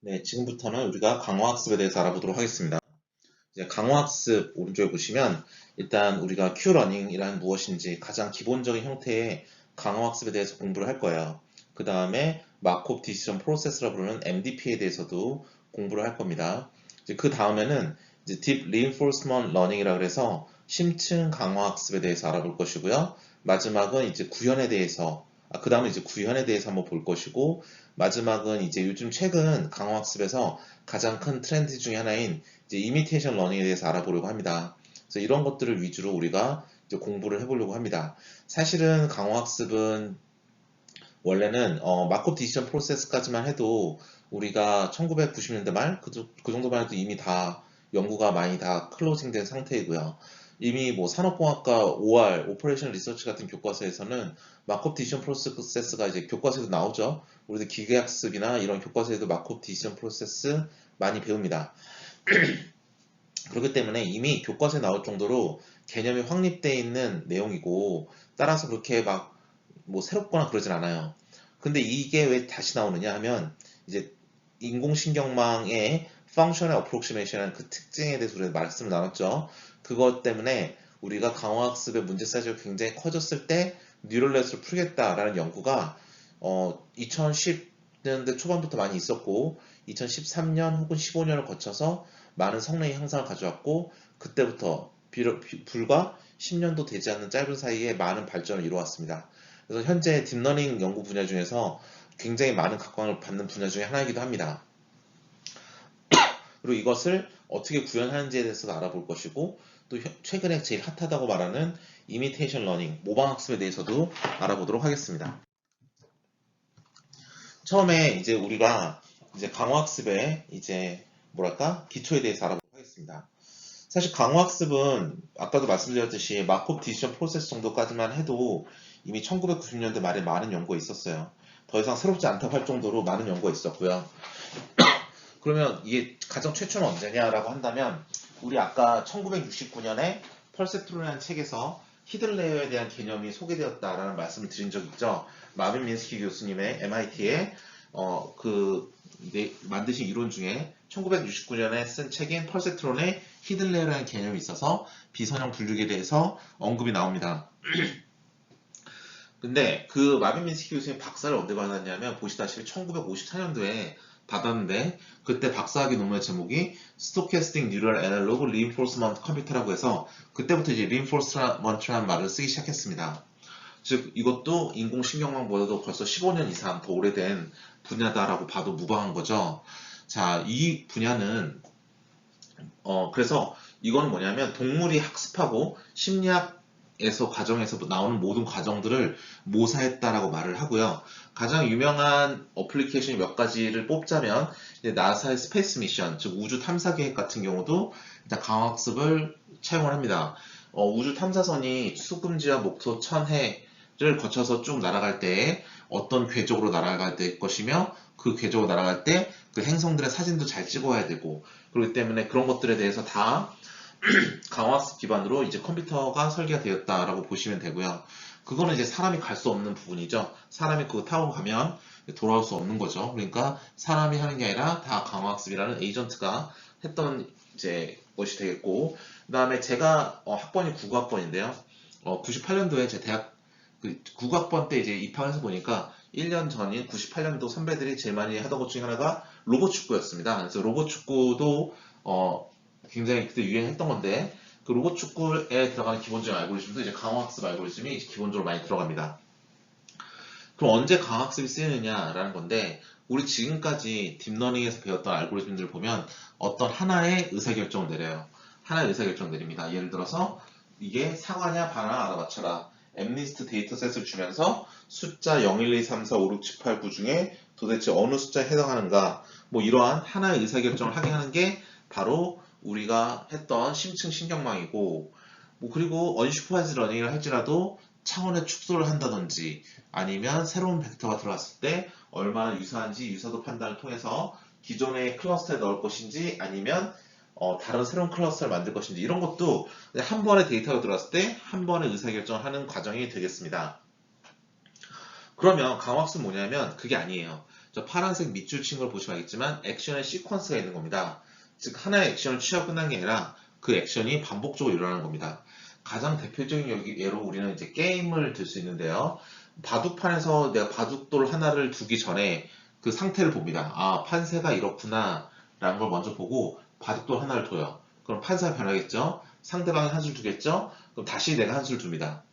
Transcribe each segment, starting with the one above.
네, 지금부터는 우리가 강화학습에 대해서 알아보도록 하겠습니다. 이제 강화학습 오른쪽에 보시면 일단 우리가 Q러닝이란 무엇인지 가장 기본적인 형태의 강화학습에 대해서 공부를 할 거예요. 그 다음에 마콥 디시전 프로세스라 부르는 MDP에 대해서도 공부를 할 겁니다. 이제 그 다음에는 이제 Deep Reinforcement Learning이라 그래서 심층 강화학습에 대해서 알아볼 것이고요. 마지막은 이제 구현에 대해서 그 다음에 이제 구현에 대해서 한번 볼 것이고 마지막은 이제 요즘 최근 강화학습에서 가장 큰 트렌드 중에 하나인 이제 이미테이션 러닝에 대해서 알아보려고 합니다. 그래서 이런 것들을 위주로 우리가 이제 공부를 해보려고 합니다. 사실은 강화학습은 원래는 마콥 디시전 프로세스까지만 해도 우리가 1990년대 말 그 정도만 해도 이미 다 연구가 많이 다 클로징된 상태이고요. 이미 뭐 산업공학과 5R 오퍼레이션 리서치 같은 교과서에서는 마콥 디시전 프로세스가 이제 교과서에도 나오죠. 우리도 기계학습이나 이런 교과서에도 마콥 디시전 프로세스 많이 배웁니다. 그렇기 때문에 이미 교과서에 나올 정도로 개념이 확립되어 있는 내용이고 따라서 그렇게 막 뭐 새롭거나 그러진 않아요. 근데 이게 왜 다시 나오느냐 하면 이제 인공신경망의 Functional Approximation이라는 그 특징에 대해서 우리가 말씀을 나눴죠. 그것 때문에 우리가 강화학습의 문제 사이즈가 굉장히 커졌을 때 뉴럴넷을 풀겠다라는 연구가 2010년대 초반부터 많이 있었고 2013년 혹은 15년을 거쳐서 많은 성능의 향상을 가져왔고 그때부터 불과 10년도 되지 않는 짧은 사이에 많은 발전을 이루어왔습니다. 그래서 현재 딥러닝 연구 분야 중에서 굉장히 많은 각광을 받는 분야 중에 하나이기도 합니다. 그리고 이것을 어떻게 구현하는지에 대해서도 알아볼 것이고 또 최근에 제일 핫하다고 말하는 이미테이션 러닝, 모방학습에 대해서도 알아보도록 하겠습니다. 처음에 이제 우리가 이제 강화학습의 이제 뭐랄까 기초에 대해서 알아보도록 하겠습니다. 사실 강화학습은 아까도 말씀드렸듯이 마콥 디시전 프로세스 정도까지만 해도 이미 1990년대 말에 많은 연구가 있었어요. 더 이상 새롭지 않다고 할 정도로 많은 연구가 있었고요. 그러면 이게 가장 최초는 언제냐라고 한다면 우리 아까 1969년에 펄셉트론이라는 책에서 히든레이어에 대한 개념이 소개되었다라는 말씀을 드린 적 있죠. 마빈 민스키 교수님의 MIT의 만드신 이론 중에 1969년에 쓴 책인 펄셉트론의 히든레이어라는 개념이 있어서 비선형 분류기에 대해서 언급이 나옵니다. 근데 그 마빈 민스키 교수님 박사를 언제 받았냐면 보시다시피 1954년도에 받았는데 그때 박사학위 논문의 제목이 Stochastic Neural Analog Reinforcement Computer라고 해서 그때부터 이제 Reinforcement라는 말을 쓰기 시작했습니다. 즉 이것도 인공신경망보다도 벌써 15년 이상 더 오래된 분야다라고 봐도 무방한 거죠. 자, 이 분야는 그래서 이거는 뭐냐면 동물이 학습하고 심리학에서 과정에서 나오는 모든 과정들을 모사했다라고 말을 하고요. 가장 유명한 어플리케이션이 몇 가지를 뽑자면 이제 나사의 스페이스 미션, 즉 우주 탐사 계획 같은 경우도 일단 강학습을 차용을 합니다. 우주 탐사선이 수금지와 목토 천해를 거쳐서 쭉 날아갈 때 어떤 궤적으로 날아갈 때 것이며 그 궤적으로 날아갈 때 그 행성들의 사진도 잘 찍어야 되고 그렇기 때문에 그런 것들에 대해서 다 강화학습 기반으로 이제 컴퓨터가 설계가 되었다라고 보시면 되고요. 그거는 이제 사람이 갈 수 없는 부분이죠. 사람이 그거 타고 가면 돌아올 수 없는 거죠. 그러니까 사람이 하는 게 아니라 다 강화학습이라는 에이전트가 했던 이제 것이 되겠고, 그 다음에 제가 학번이 9학번인데요. 98년도에 제 대학 그 9학번 때 이제 입학해서 보니까 1년 전인 98년도 선배들이 제일 많이 하던 것 중에 하나가 로봇 축구였습니다. 그래서 로봇 축구도 굉장히 그때 유행했던 건데 그 로봇 축구에 들어가는 기본적인 알고리즘도 이제 강화학습 알고리즘이 기본적으로 많이 들어갑니다. 그럼 언제 강학습이 쓰이느냐라는 건데 우리 지금까지 딥러닝에서 배웠던 알고리즘들을 보면 어떤 하나의 의사결정을 내려요. 하나의 의사결정을 내립니다. 예를 들어서 이게 사과냐 바나나 알아맞혀라. 엠리스트 데이터셋을 주면서 숫자 0, 1, 2, 3, 4, 5, 6, 7, 8, 9 중에 도대체 어느 숫자에 해당하는가 뭐 이러한 하나의 의사결정을 하게 하는 게 바로 우리가 했던 심층 신경망이고 뭐 그리고 언슈퍼바이즈 러닝을 할지라도 차원의 축소를 한다든지 아니면 새로운 벡터가 들어왔을 때 얼마나 유사한지 유사도 판단을 통해서 기존의 클러스터에 넣을 것인지 아니면 다른 새로운 클러스터를 만들 것인지 이런 것도 한 번의 데이터가 들어왔을 때 한 번의 의사결정을 하는 과정이 되겠습니다. 그러면 강화학습은 뭐냐면 그게 아니에요. 저 파란색 밑줄 친 걸 보시면 알겠지만 액션의 시퀀스가 있는 겁니다. 즉 하나의 액션을 취하고 끝난 게 아니라 그 액션이 반복적으로 일어나는 겁니다. 가장 대표적인 예로 우리는 이제 게임을 들 수 있는데요. 바둑판에서 내가 바둑돌 하나를 두기 전에 그 상태를 봅니다. 아, 판세가 이렇구나 라는 걸 먼저 보고 바둑돌 하나를 둬요. 그럼 판세가 변하겠죠? 상대방이 한술 두겠죠? 그럼 다시 내가 한술 둡니다.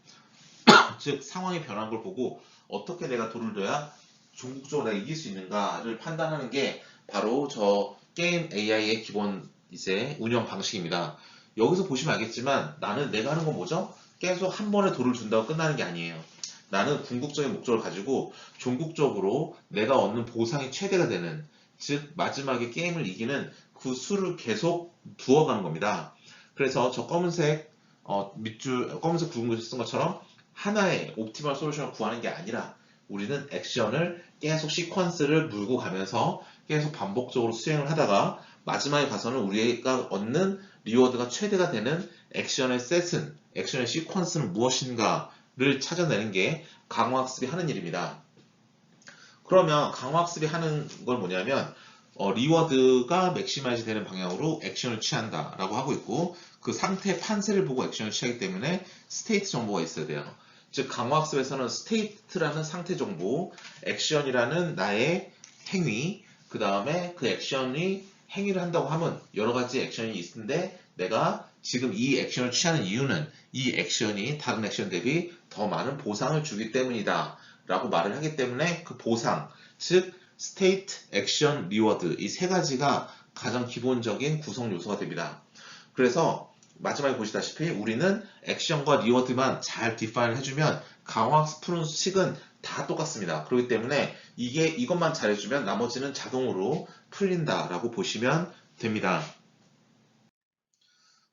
즉 상황이 변한 걸 보고 어떻게 내가 돌을 둬야 궁극적으로 내가 이길 수 있는가를 판단하는 게 바로 저 게임 AI의 기본 이제 운영 방식입니다. 여기서 보시면 알겠지만 나는 내가 하는 건 뭐죠? 계속 한 번에 돌을 준다고 끝나는 게 아니에요. 나는 궁극적인 목적을 가지고 종국적으로 내가 얻는 보상이 최대가 되는, 즉 마지막에 게임을 이기는 그 수를 계속 두어가는 겁니다. 그래서 저 검은색 밑줄 검은색 굵은 글씨 쓴 것처럼 하나의 옵티멀 솔루션을 구하는 게 아니라 우리는 액션을 계속 시퀀스를 물고 가면서 계속 반복적으로 수행을 하다가 마지막에 가서는 우리가 얻는 리워드가 최대가 되는 액션의 셋은, 액션의 시퀀스는 무엇인가를 찾아내는 게 강화학습이 하는 일입니다. 그러면 강화학습이 하는 건 뭐냐면 리워드가 맥시마이즈 되는 방향으로 액션을 취한다 라고 하고 있고, 그 상태 판세를 보고 액션을 취하기 때문에 스테이트 정보가 있어야 돼요. 즉 강화학습에서는 스테이트라는 상태 정보, 액션이라는 나의 행위, 그 다음에 그 액션이 행위를 한다고 하면 여러 가지 액션이 있는데 내가 지금 이 액션을 취하는 이유는 이 액션이 다른 액션 대비 더 많은 보상을 주기 때문이다 라고 말을 하기 때문에 그 보상, 즉 스테이트, 액션, 리워드 이 세 가지가 가장 기본적인 구성 요소가 됩니다. 그래서 마지막에 보시다시피 우리는 액션과 리워드만 잘 디파인을 해주면 강화학습 푸는 식은 다 똑같습니다. 그렇기 때문에 이것만 잘해주면 나머지는 자동으로 풀린다라고 보시면 됩니다.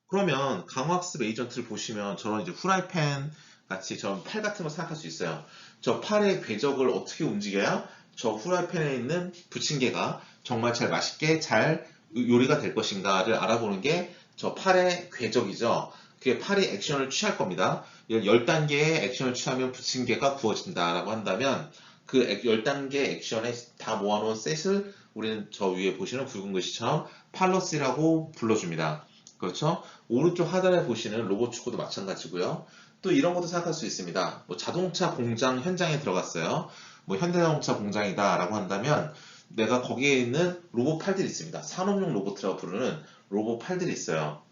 그러면 강화학습 에이전트를 보시면 저런 이제 후라이팬 같이 저런 팔 같은 거 생각할 수 있어요. 저 팔의 궤적을 어떻게 움직여야 저 후라이팬에 있는 부침개가 정말 잘 맛있게 잘 요리가 될 것인가를 알아보는 게 저 팔의 궤적이죠. 그게 팔이 액션을 취할 겁니다. 10단계의 액션을 취하면 부침개가 구워진다라고 한다면 그 10단계 액션에 다 모아놓은 셋을 우리는 저 위에 보시는 굵은 글씨처럼 팔러스라고 불러줍니다. 그렇죠? 오른쪽 하단에 보시는 로봇 축구도 마찬가지고요. 또 이런 것도 생각할 수 있습니다. 뭐 자동차 공장 현장에 들어갔어요. 뭐 현대자동차 공장이다 라고 한다면 내가 거기에 있는 로봇 팔들이 있습니다. 산업용 로봇이라고 부르는 로봇 팔들이 있어요.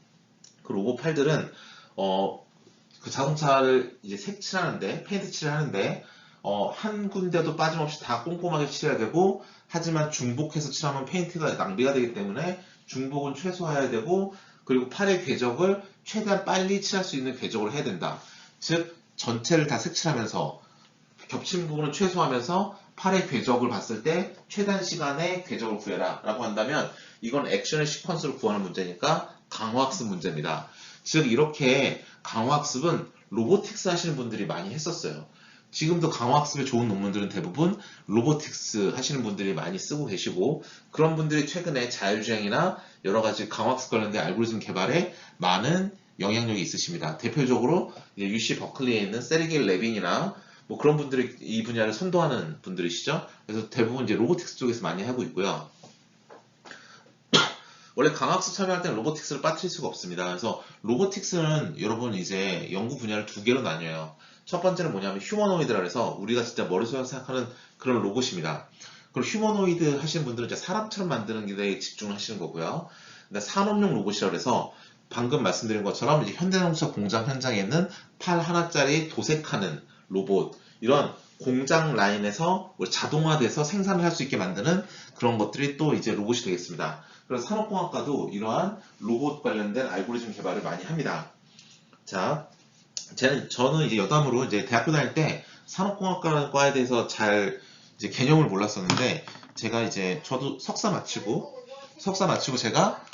그 로봇 팔들은 그 자동차를 이제 색칠하는데, 페인트 칠을 하는데 한 군데도 빠짐없이 다 꼼꼼하게 칠해야 되고, 하지만 중복해서 칠하면 페인트가 낭비가 되기 때문에 중복은 최소화해야 되고, 그리고 팔의 궤적을 최대한 빨리 칠할 수 있는 궤적으로 해야 된다. 즉 전체를 다 색칠하면서 겹친 부분을 최소화하면서 팔의 궤적을 봤을 때 최단 시간에 궤적을 구해라 라고 한다면 이건 액션의 시퀀스를 구하는 문제니까 강화학습 문제입니다. 즉 이렇게 강화학습은 로보틱스 하시는 분들이 많이 했었어요. 지금도 강화학습에 좋은 논문들은 대부분 로보틱스 하시는 분들이 많이 쓰고 계시고, 그런 분들이 최근에 자율주행이나 여러 가지 강화학습 관련된 알고리즘 개발에 많은 영향력이 있으십니다. 대표적으로 UC 버클리에 있는 세르게이 레빈이나 뭐 그런 분들이 이 분야를 선도하는 분들이시죠. 그래서 대부분 이제 로보틱스 쪽에서 많이 하고 있고요. 원래 강학습 참여할 때는 로보틱스를 빠뜨릴 수가 없습니다. 그래서 로보틱스는 여러분 이제 연구 분야를 두 개로 나뉘어요. 첫 번째는 뭐냐면 휴머노이드라 해서 우리가 진짜 머릿속에 생각하는 그런 로봇입니다. 그럼 휴머노이드 하시는 분들은 이제 사람처럼 만드는 데 집중을 하시는 거고요. 근데 산업용 로봇이라 해서 방금 말씀드린 것처럼 이제 현대자동차 공장 현장에 있는 팔 하나짜리 도색하는 로봇, 이런 공장 라인에서 자동화돼서 생산을 할 수 있게 만드는 그런 것들이 또 이제 로봇이 되겠습니다. 그래서 산업공학과도 이러한 로봇 관련된 알고리즘 개발을 많이 합니다. 자, 저는 이제 여담으로 이제 대학교 다닐 때 산업공학과에 대해서 잘 이제 개념을 몰랐었는데, 제가 이제 저도 석사 마치고 제가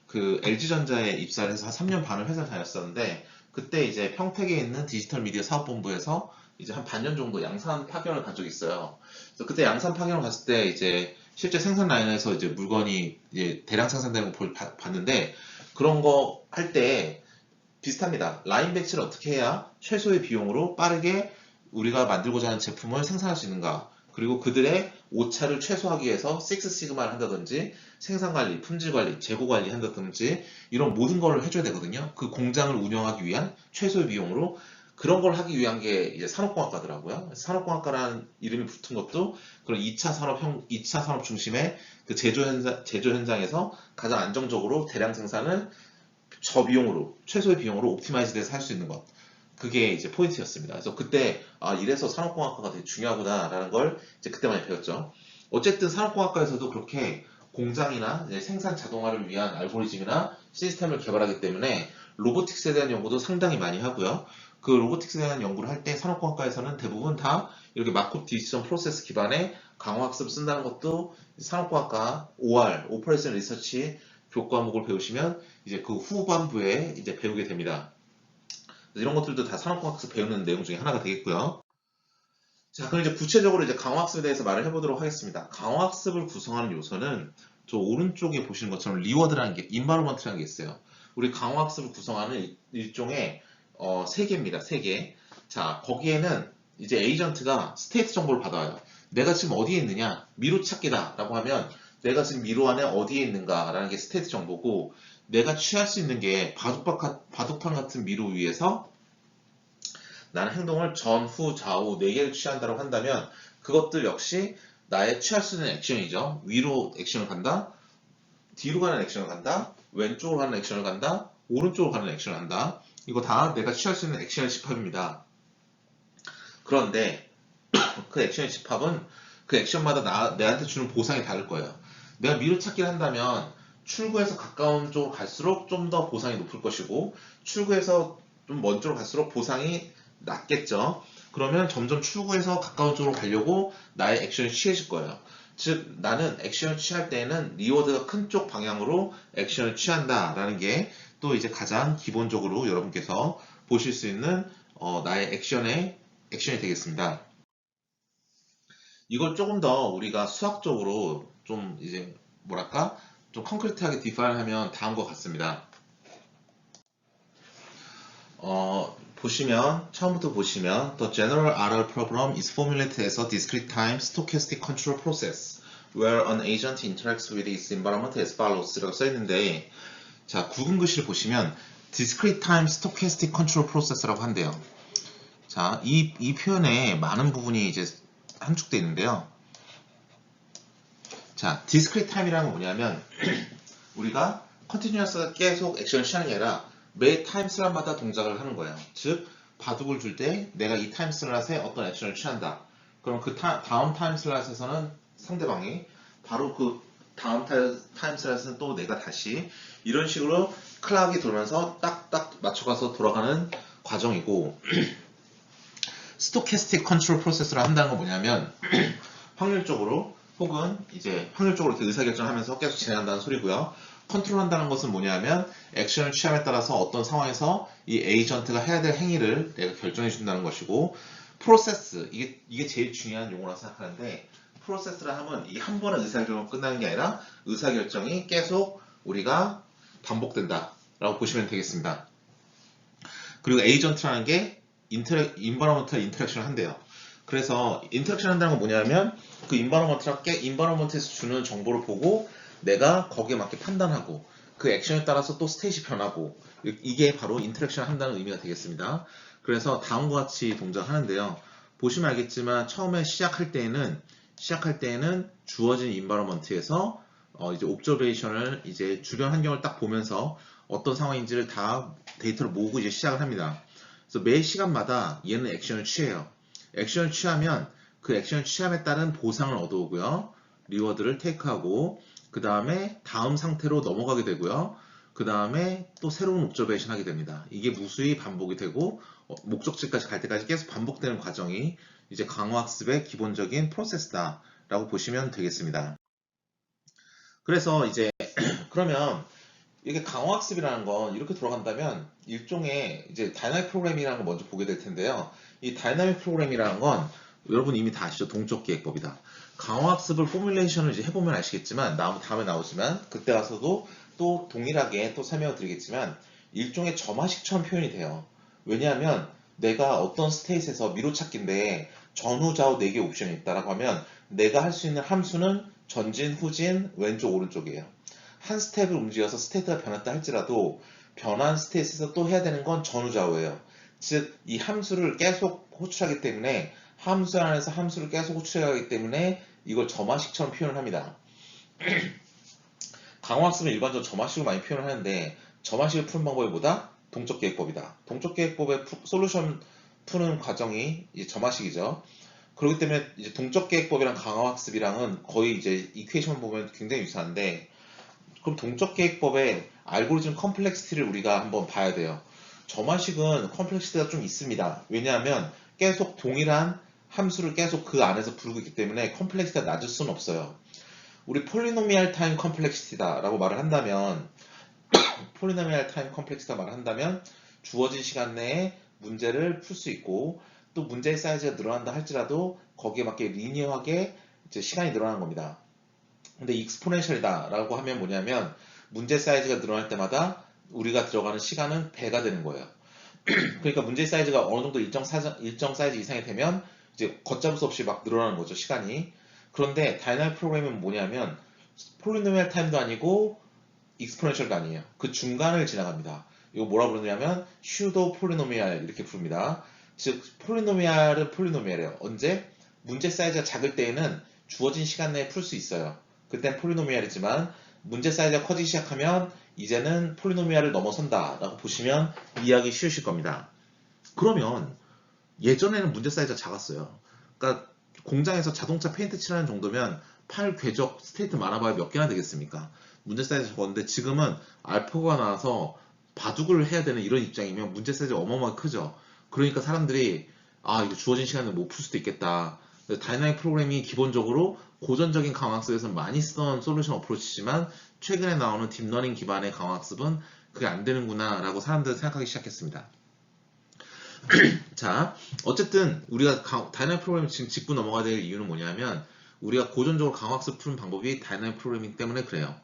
그 LG전자에 입사를 해서 한 3년 반을 회사를 다녔었는데, 그때 이제 평택에 있는 디지털 미디어 사업본부에서 이제 한 반년 정도 양산 파견을 간 적이 있어요. 그래서 그때 양산 파견을 갔을 때 이제 실제 생산 라인에서 이제 물건이 이제 대량 생산되는 걸 봤는데, 그런 거 할 때 비슷합니다. 라인 배치를 어떻게 해야 최소의 비용으로 빠르게 우리가 만들고자 하는 제품을 생산할 수 있는가. 그리고 그들의 오차를 최소화하기 위해서 식스 시그마를 한다든지 생산관리, 품질관리, 재고관리 한다든지 이런 모든 걸 해줘야 되거든요. 그 공장을 운영하기 위한 최소의 비용으로 그런 걸 하기 위한 게 이제 산업공학과더라고요. 산업공학과라는 이름이 붙은 것도 그런 2차 산업 중심의 그 제조 현장에서 가장 안정적으로 대량 생산을 저비용으로, 최소의 비용으로 옵티마이즈 돼서 할 수 있는 것. 그게 이제 포인트였습니다. 그래서 그때, 이래서 산업공학과가 되게 중요하구나라는 걸 이제 그때 많이 배웠죠. 어쨌든 산업공학과에서도 그렇게 공장이나 이제 생산 자동화를 위한 알고리즘이나 시스템을 개발하기 때문에 로보틱스에 대한 연구도 상당히 많이 하고요. 그 로보틱스에 대한 연구를 할 때 산업공학과에서는 대부분 다 이렇게 마크업 디시전 프로세스 기반의 강화학습을 쓴다는 것도 산업공학과 OR, 오퍼레이션 리서치 교과목을 배우시면 이제 그 후반부에 이제 배우게 됩니다. 이런 것들도 다 산업공학에서 배우는 내용 중에 하나가 되겠고요. 자, 그럼 이제 구체적으로 이제 강화학습에 대해서 말을 해보도록 하겠습니다. 강화학습을 구성하는 요소는 저 오른쪽에 보시는 것처럼 리워드라는 게, 인바로먼트라는 게 있어요. 우리 강화학습을 구성하는 일종의 세 개입니다. 세 개. 자, 거기에는 이제 에이전트가 스테이트 정보를 받아와요. 내가 지금 어디에 있느냐? 미로 찾기다 라고 하면 내가 지금 미로 안에 어디에 있는가 라는 게 스테이트 정보고, 내가 취할 수 있는 게 바둑판 같은 미로 위에서 나는 행동을 전, 후, 좌우 4개를 취한다고 한다면 그것들 역시 나의 취할 수 있는 액션이죠. 위로 액션을 간다, 뒤로 가는 액션을 간다, 왼쪽으로 가는 액션을 간다, 오른쪽으로 가는 액션을 한다. 이거 다 내가 취할 수 있는 액션의 집합입니다. 그런데 그 액션의 집합은 그 액션마다 내한테 주는 보상이 다를 거예요. 내가 미로 찾기를 한다면 출구에서 가까운 쪽으로 갈수록 좀 더 보상이 높을 것이고, 출구에서 좀 먼 쪽으로 갈수록 보상이 낮겠죠. 그러면 점점 출구에서 가까운 쪽으로 가려고 나의 액션을 취해질 거예요. 즉, 나는 액션을 취할 때에는 리워드가 큰 쪽 방향으로 액션을 취한다라는 게 또 이제 가장 기본적으로 여러분께서 보실 수 있는 나의 액션이 되겠습니다. 이걸 조금 더 우리가 수학적으로 좀 이제 뭐랄까 좀 콘크리트하게 디파인하면 다음과 같습니다. 처음부터 보시면 The general RL problem is formulated as a discrete time stochastic control process where an agent interacts with its environment as follows 라고 써있는데, 자, 굵은 글씨를 보시면 discrete time stochastic control process라고 한대요. 자, 이 표현에 많은 부분이 이제 함축되어 있는데요. 자, discrete time이라는 건 뭐냐면 우리가 continuous 계속 액션을 취하는 게 아니라 매 타임 슬롯마다 동작을 하는 거예요. 즉, 바둑을 줄 때 내가 이 타임 슬롯에 어떤 액션을 취한다. 그럼 그 다음 타임 슬롯에서는 상대방이 바로 그 다음 타임 슬롯에서는 또 내가 다시 이런 식으로 클락이 돌면서 딱딱 맞춰가서 돌아가는 과정이고, 스토캐스틱 컨트롤 프로세스를 한다는 건 뭐냐면 확률적으로 혹은 이제 확률적으로 이렇게 의사결정하면서 계속 진행한다는 소리고요. 컨트롤한다는 것은 뭐냐면 액션을 취함에 따라서 어떤 상황에서 이 에이전트가 해야 될 행위를 내가 결정해 준다는 것이고, 프로세스, 이게 제일 중요한 용어라고 생각하는데, 프로세스라 하면 이게 한 번의 의사결정으로 끝나는 게 아니라 의사결정이 계속 우리가 반복된다 라고 보시면 되겠습니다. 그리고 에이전트라는 게 인바로먼트와 인터랙션을 한대요. 그래서 인터랙션 한다는 건 뭐냐면 그 인바로먼트에서 주는 정보를 보고 내가 거기에 맞게 판단하고 그 액션에 따라서 또 스테이시 변하고, 이게 바로 인터랙션 한다는 의미가 되겠습니다. 그래서 다음과 같이 동작하는데요. 보시면 알겠지만 처음에 시작할 때에는 주어진 인바로먼트에서 이제 옵저베이션을 이제 주변 환경을 딱 보면서 어떤 상황인지를 다 데이터를 모으고 이제 시작을 합니다. 그래서 매 시간마다 얘는 액션을 취해요. 액션을 취하면 그 액션을 취함에 따른 보상을 얻어오고요. 리워드를 테이크하고 그 다음에 다음 상태로 넘어가게 되고요. 그 다음에 또 새로운 옵저베이션 하게 됩니다. 이게 무수히 반복이 되고 목적지까지 갈 때까지 계속 반복되는 과정이 이제 강화학습의 기본적인 프로세스다 라고 보시면 되겠습니다. 그래서 이제 그러면 이게 강화학습이라는 건 이렇게 돌아간다면 일종의 이제 다이나믹 프로그래밍이라는 걸 먼저 보게 될 텐데요. 이 다이나믹 프로그래밍이라는 건 여러분 이미 다 아시죠? 동적 기획법이다. 강화학습을 포뮬레이션을 이제 해보면 아시겠지만 다음에 나오지만 그때 가서도 또 동일하게 또 설명을 드리겠지만 일종의 점화식처럼 표현이 돼요. 왜냐하면 내가 어떤 스테이트에서 미로찾기인데 전후 좌우 4개 옵션이 있다라고 하면 내가 할 수 있는 함수는 전진, 후진, 왼쪽, 오른쪽이에요. 한 스텝을 움직여서 스테이트가 변했다 할지라도 변한 스테이트에서 또 해야 되는 건 전후 좌우예요. 즉, 이 함수를 계속 호출하기 때문에 함수 안에서 함수를 계속 호출하기 때문에 이걸 점화식처럼 표현을 합니다. 강화학습은 일반적으로 점화식으로 많이 표현을 하는데 점화식을 푸는 방법이 뭐다? 동적계획법이다. 동적계획법의 솔루션 푸는 과정이 이제 점화식이죠. 그렇기 때문에 이제 동적계획법이랑 강화학습이랑은 거의 이제 이퀘이션 보면 굉장히 유사한데 그럼 동적계획법의 알고리즘 컴플렉시티를 우리가 한번 봐야 돼요. 점화식은 컴플렉시티가 좀 있습니다. 왜냐하면 계속 동일한 함수를 계속 그 안에서 부르고 있기 때문에 컴플렉시티가 낮을 수는 없어요. 우리 폴리노미얼 타임 컴플렉시티다 라고 말을 한다면 폴리노미얼 타임 컴플렉시티다 말을 한다면 주어진 시간 내에 문제를 풀 수 있고 또 문제의 사이즈가 늘어난다 할지라도 거기에 맞게 리니어하게 이제 시간이 늘어나는 겁니다. 근데 익스포넨셜이다 라고 하면 뭐냐면 문제 사이즈가 늘어날 때마다 우리가 들어가는 시간은 배가 되는 거예요. 그러니까 문제 사이즈가 어느 정도 일정 사이즈 이상이 되면 이제 걷잡을 수 없이 막 늘어나는 거죠, 시간이. 그런데 다이나믹 프로그래밍은 뭐냐면 폴리노미얼 타임도 아니고 익스포넨셜도 아니에요. 그 중간을 지나갑니다. 이거 뭐라 부르냐면 슈도 폴리노미얼 이렇게 부릅니다. 즉 폴리노미얼은 폴리노미얼이에요. 언제? 문제 사이즈가 작을 때에는 주어진 시간 내에 풀 수 있어요. 그땐 폴리노미얼이지만 문제 사이즈가 커지기 시작하면 이제는 폴리노미얼을 넘어선다 라고 보시면 이해하기 쉬우실 겁니다. 그러면 예전에는 문제 사이즈가 작았어요. 그러니까 공장에서 자동차 페인트 칠하는 정도면 파일 궤적 스테이트 많아봐야 몇 개나 되겠습니까? 문제 사이즈 적었는데 지금은 알파고가 나와서 바둑을 해야 되는 이런 입장이면 문제 사이즈 어마어마하게 크죠. 그러니까 사람들이 아 이거 주어진 시간에 못 풀 수도 있겠다. 다이나믹 프로그래밍이 기본적으로 고전적인 강화학습에서 많이 쓰던 솔루션 어프로치지만 최근에 나오는 딥러닝 기반의 강화학습은 그게 안 되는구나 라고 사람들은 생각하기 시작했습니다. 자, 어쨌든 우리가 다이나믹 프로그래밍 지금 짚고 넘어가야 될 이유는 뭐냐면 우리가 고전적으로 강화학습 푸는 방법이 다이나믹 프로그래밍 때문에 그래요.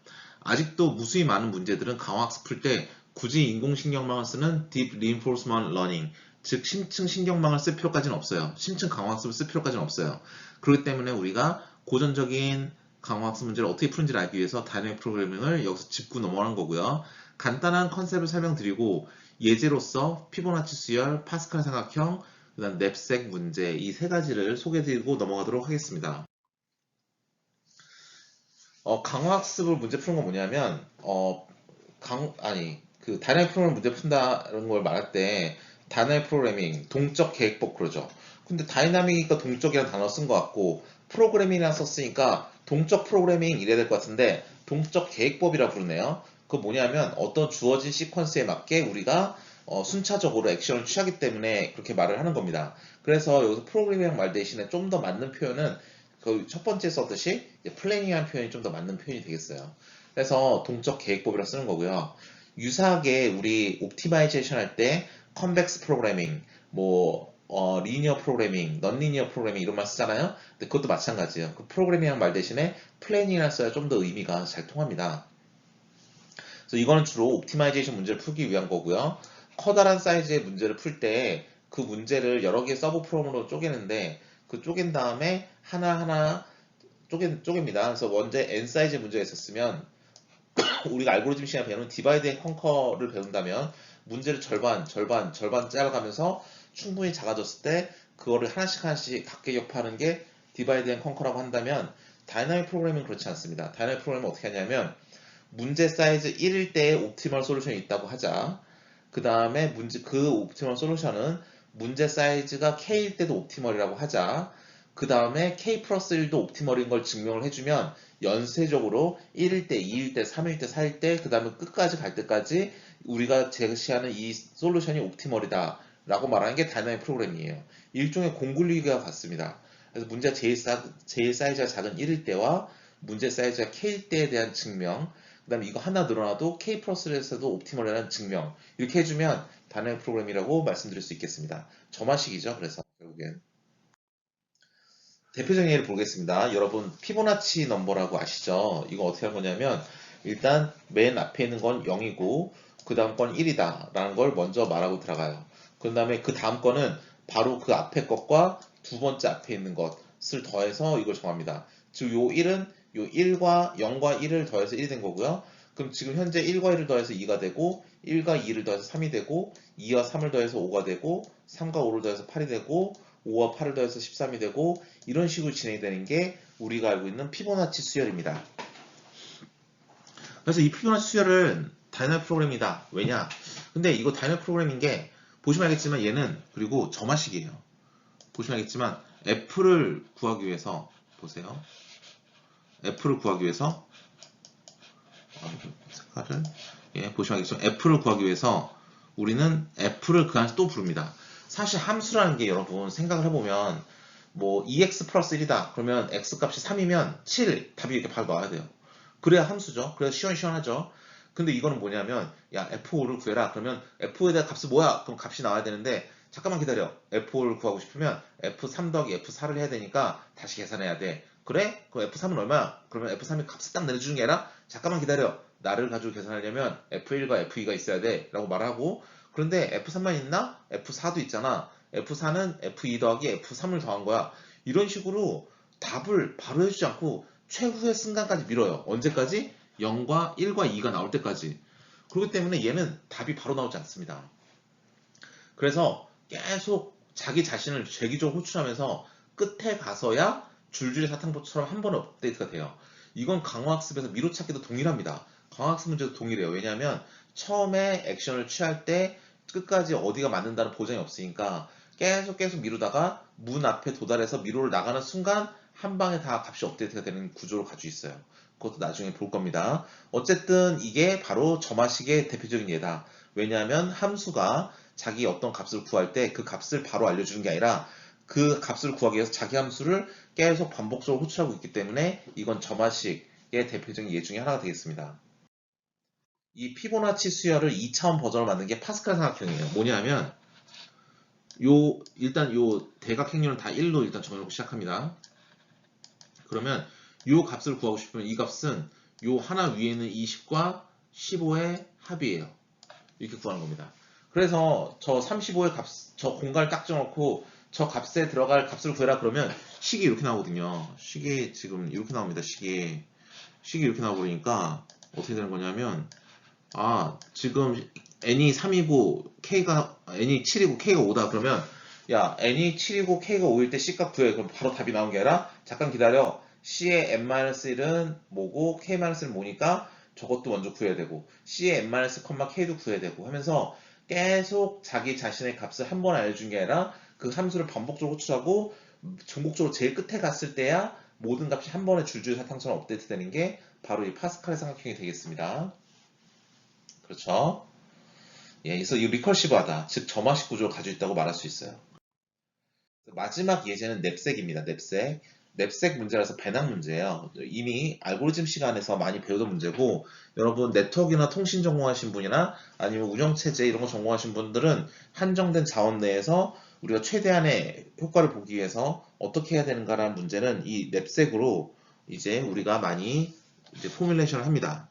아직도 무수히 많은 문제들은 강화학습 풀 때 굳이 인공신경망을 쓰는 Deep Reinforcement Learning, 즉 심층 신경망을 쓸 필요까지는 없어요. 심층 강화학습을 쓸 필요까지는 없어요. 그렇기 때문에 우리가 고전적인 강화학습 문제를 어떻게 푸는지를 알기 위해서 다이나믹 프로그래밍을 여기서 짚고 넘어가는 거고요. 간단한 컨셉을 설명드리고 예제로서 피보나치 수열, 파스칼 삼각형, 그다음 냅색 문제 이 세 가지를 소개해드리고 넘어가도록 하겠습니다. 강화학습을 문제 푸는 건 뭐냐면 그 다이나믹 프로그래밍 문제 푼다는 걸 말할 때 다이나믹 프로그래밍, 동적 계획법 그러죠. 근데 다이나믹이니까 동적이라는 단어 쓴 것 같고 프로그래밍이라 썼으니까 동적 프로그래밍 이래야 될 것 같은데 동적 계획법이라 부르네요. 그거 뭐냐면 어떤 주어진 시퀀스에 맞게 우리가 순차적으로 액션을 취하기 때문에 그렇게 말을 하는 겁니다. 그래서 여기서 프로그래밍 말 대신에 좀 더 맞는 표현은 그 첫 번째 썼듯이 플래닝이라는 표현이 좀 더 맞는 표현이 되겠어요. 그래서 동적 계획법이라 쓰는 거고요. 유사하게 우리 옵티마이제이션 할 때 컨벡스 프로그래밍, 리니어 프로그래밍, 넌 리니어 프로그래밍 이런 말 쓰잖아요. 근데 그것도 마찬가지예요. 그 프로그래밍이란 말 대신에 플래닝이라 써야 좀 더 의미가 잘 통합니다. 그래서 이거는 주로 옵티마이제이션 문제를 풀기 위한 거고요. 커다란 사이즈의 문제를 풀 때 그 문제를 여러 개의 서브 프로그램으로 쪼개는데 그 쪼갠 다음에 하나하나 쪼갭니다. 그래서 먼저 n 사이즈의 문제가 있었으면 우리가 알고리즘 시간에 배우는 디바이드 앤 컨커를 배운다면 문제를 절반 잘라가면서 충분히 작아졌을 때 그거를 하나씩 각계 격파하는 게 디바이드 앤 컨커라고 한다면 다이나믹 프로그래밍은 그렇지 않습니다. 다이나믹 프로그래밍은 어떻게 하냐면 문제 사이즈 1일 때의 옵티멀 솔루션이 있다고 하자. 그 다음에 그 옵티멀 솔루션은 문제 사이즈가 K일 때도 옵티멀이라고 하자. 그 다음에 K 플러스 1도 옵티멀인 걸 증명을 해주면 연쇄적으로 1일 때, 2일 때, 3일 때, 4일 때, 그 다음에 끝까지 갈 때까지 우리가 제시하는 이 솔루션이 옵티멀이다 라고 말하는 게 다이나믹 프로그램이에요. 일종의 공굴리기와 같습니다. 그래서 문제가 제일 사이즈가 작은 1일 때와 문제 사이즈가 K일 때에 대한 증명, 그 다음에 이거 하나 늘어나도 K 플러스에서도 옵티멀이라는 증명 이렇게 해주면 다이나믹 프로그램이라고 말씀드릴 수 있겠습니다. 점화식이죠. 그래서 결국엔 대표적인 예를 보겠습니다. 여러분 피보나치 넘버라고 아시죠? 이거 어떻게 한 거냐면 일단 맨 앞에 있는 건 0이고 그 다음 건 1이다 라는 걸 먼저 말하고 들어가요. 그 다음에 그 다음 거는 바로 그 앞에 것과 두 번째 앞에 있는 것을 더해서 이걸 정합니다. 즉 요 1은 요 1과 0과 1을 더해서 1이 된 거고요. 그럼 지금 현재 1과 1을 더해서 2가 되고 1과 2를 더해서 3이 되고 2와 3을 더해서 5가 되고 3과 5를 더해서 8이 되고 5와 8을 더해서 13이 되고 이런 식으로 진행이 되는 게 우리가 알고 있는 피보나치 수열입니다. 그래서 이 피보나치 수열은 다이내믹 프로그램이다. 왜냐? 근데 이거 다이내믹 프로그램인 게 보시면 알겠지만 얘는 그리고 점화식이에요. 보시면 알겠지만 f를 구하기 위해서 보세요. f를 구하기 위해서 색깔을 보시면 알겠지만 f를 구하기 위해서 우리는 f를 그 안에서 또 부릅니다. 사실 함수라는 게 여러분 생각을 해보면 뭐 2x 플러스 1이다. 그러면 x 값이 3이면 7 답이 이렇게 바로 나와야 돼요. 그래야 함수죠. 그래야 시원시원하죠. 근데 이거는 뭐냐면 야 f5를 구해라. 그러면 f5에 대한 값이 뭐야? 그럼 값이 나와야 되는데 잠깐만 기다려. f5를 구하고 싶으면 f3 더하기 f4를 해야 되니까 다시 계산해야 돼. 그래? 그럼 f3은 얼마야? 그러면 f3이 값을 딱 내려주는 게 아니라 잠깐만 기다려. 나를 가지고 계산하려면 f1과 f2가 있어야 돼. 라고 말하고 그런데 f3만 있나? f4도 있잖아. f4는 f2 더하기 f3을 더한 거야. 이런 식으로 답을 바로 해주지 않고 최후의 순간까지 밀어요. 언제까지? 0과 1과 2가 나올 때까지. 그렇기 때문에 얘는 답이 바로 나오지 않습니다. 그래서 계속 자기 자신을 재기적으로 호출하면서 끝에 가서야 줄줄이 사탕포처럼 한 번에 업데이트가 돼요. 이건 강화학습에서 미로찾기도 동일합니다. 강화학습 문제도 동일해요. 왜냐하면 처음에 액션을 취할 때 끝까지 어디가 맞는다는 보장이 없으니까 계속 미루다가 문 앞에 도달해서 미로를 나가는 순간 한 방에 다 값이 업데이트가 되는 구조를 가지고 있어요. 그것도 나중에 볼 겁니다. 어쨌든 이게 바로 점화식의 대표적인 예다. 왜냐하면 함수가 자기 어떤 값을 구할 때 그 값을 바로 알려주는 게 아니라 그 값을 구하기 위해서 자기 함수를 계속 반복적으로 호출하고 있기 때문에 이건 점화식의 대표적인 예 중에 하나가 되겠습니다. 이 피보나치 수열을 2차원 버전으로 만든 게 파스칼 삼각형이에요. 뭐냐면 일단 요 대각행렬은 다 1로 일단 정해놓고 시작합니다. 그러면 요 값을 구하고 싶으면 이 값은 요 하나 위에 있는 20과 15의 합이에요. 이렇게 구하는 겁니다. 그래서 저 35의 값, 저 공간을 딱 정놓고 저 값에 들어갈 값을 구해라 그러면 식이 이렇게 나오거든요. 식이 지금 이렇게 나옵니다. 식이 이렇게 나오고 그러니까 어떻게 되는 거냐면 지금 n이 3이고 n이 7이고 k가 5다 그러면 야 n이 7이고 k가 5일 때 c값 구해. 그럼 바로 답이 나온 게 아니라 잠깐 기다려. c의 n-1은 뭐고 k-1은 뭐니까 저것도 먼저 구해야 되고 c의 n-k도 구해야 되고 하면서 계속 자기 자신의 값을 한 번 알려준 게 아니라 그 함수를 반복적으로 호출하고 전국적으로 제일 끝에 갔을 때야 모든 값이 한 번에 줄줄 사탕처럼 업데이트 되는 게 바로 이 파스칼의 삼각형이 되겠습니다. 그렇죠? 예, 그래서 이 리커시브하다, 즉 점화식 구조를 가지고 있다고 말할 수 있어요. 마지막 예제는 넵색입니다. 넵색 문제라서 배낭 문제예요. 이미 알고리즘 시간에서 많이 배우던 문제고 여러분 네트워크나 통신 전공하신 분이나 아니면 운영체제 이런 거 전공하신 분들은 한정된 자원 내에서 우리가 최대한의 효과를 보기 위해서 어떻게 해야 되는가라는 문제는 이 넵색으로 이제 우리가 많이 이제 포뮬레이션을 합니다.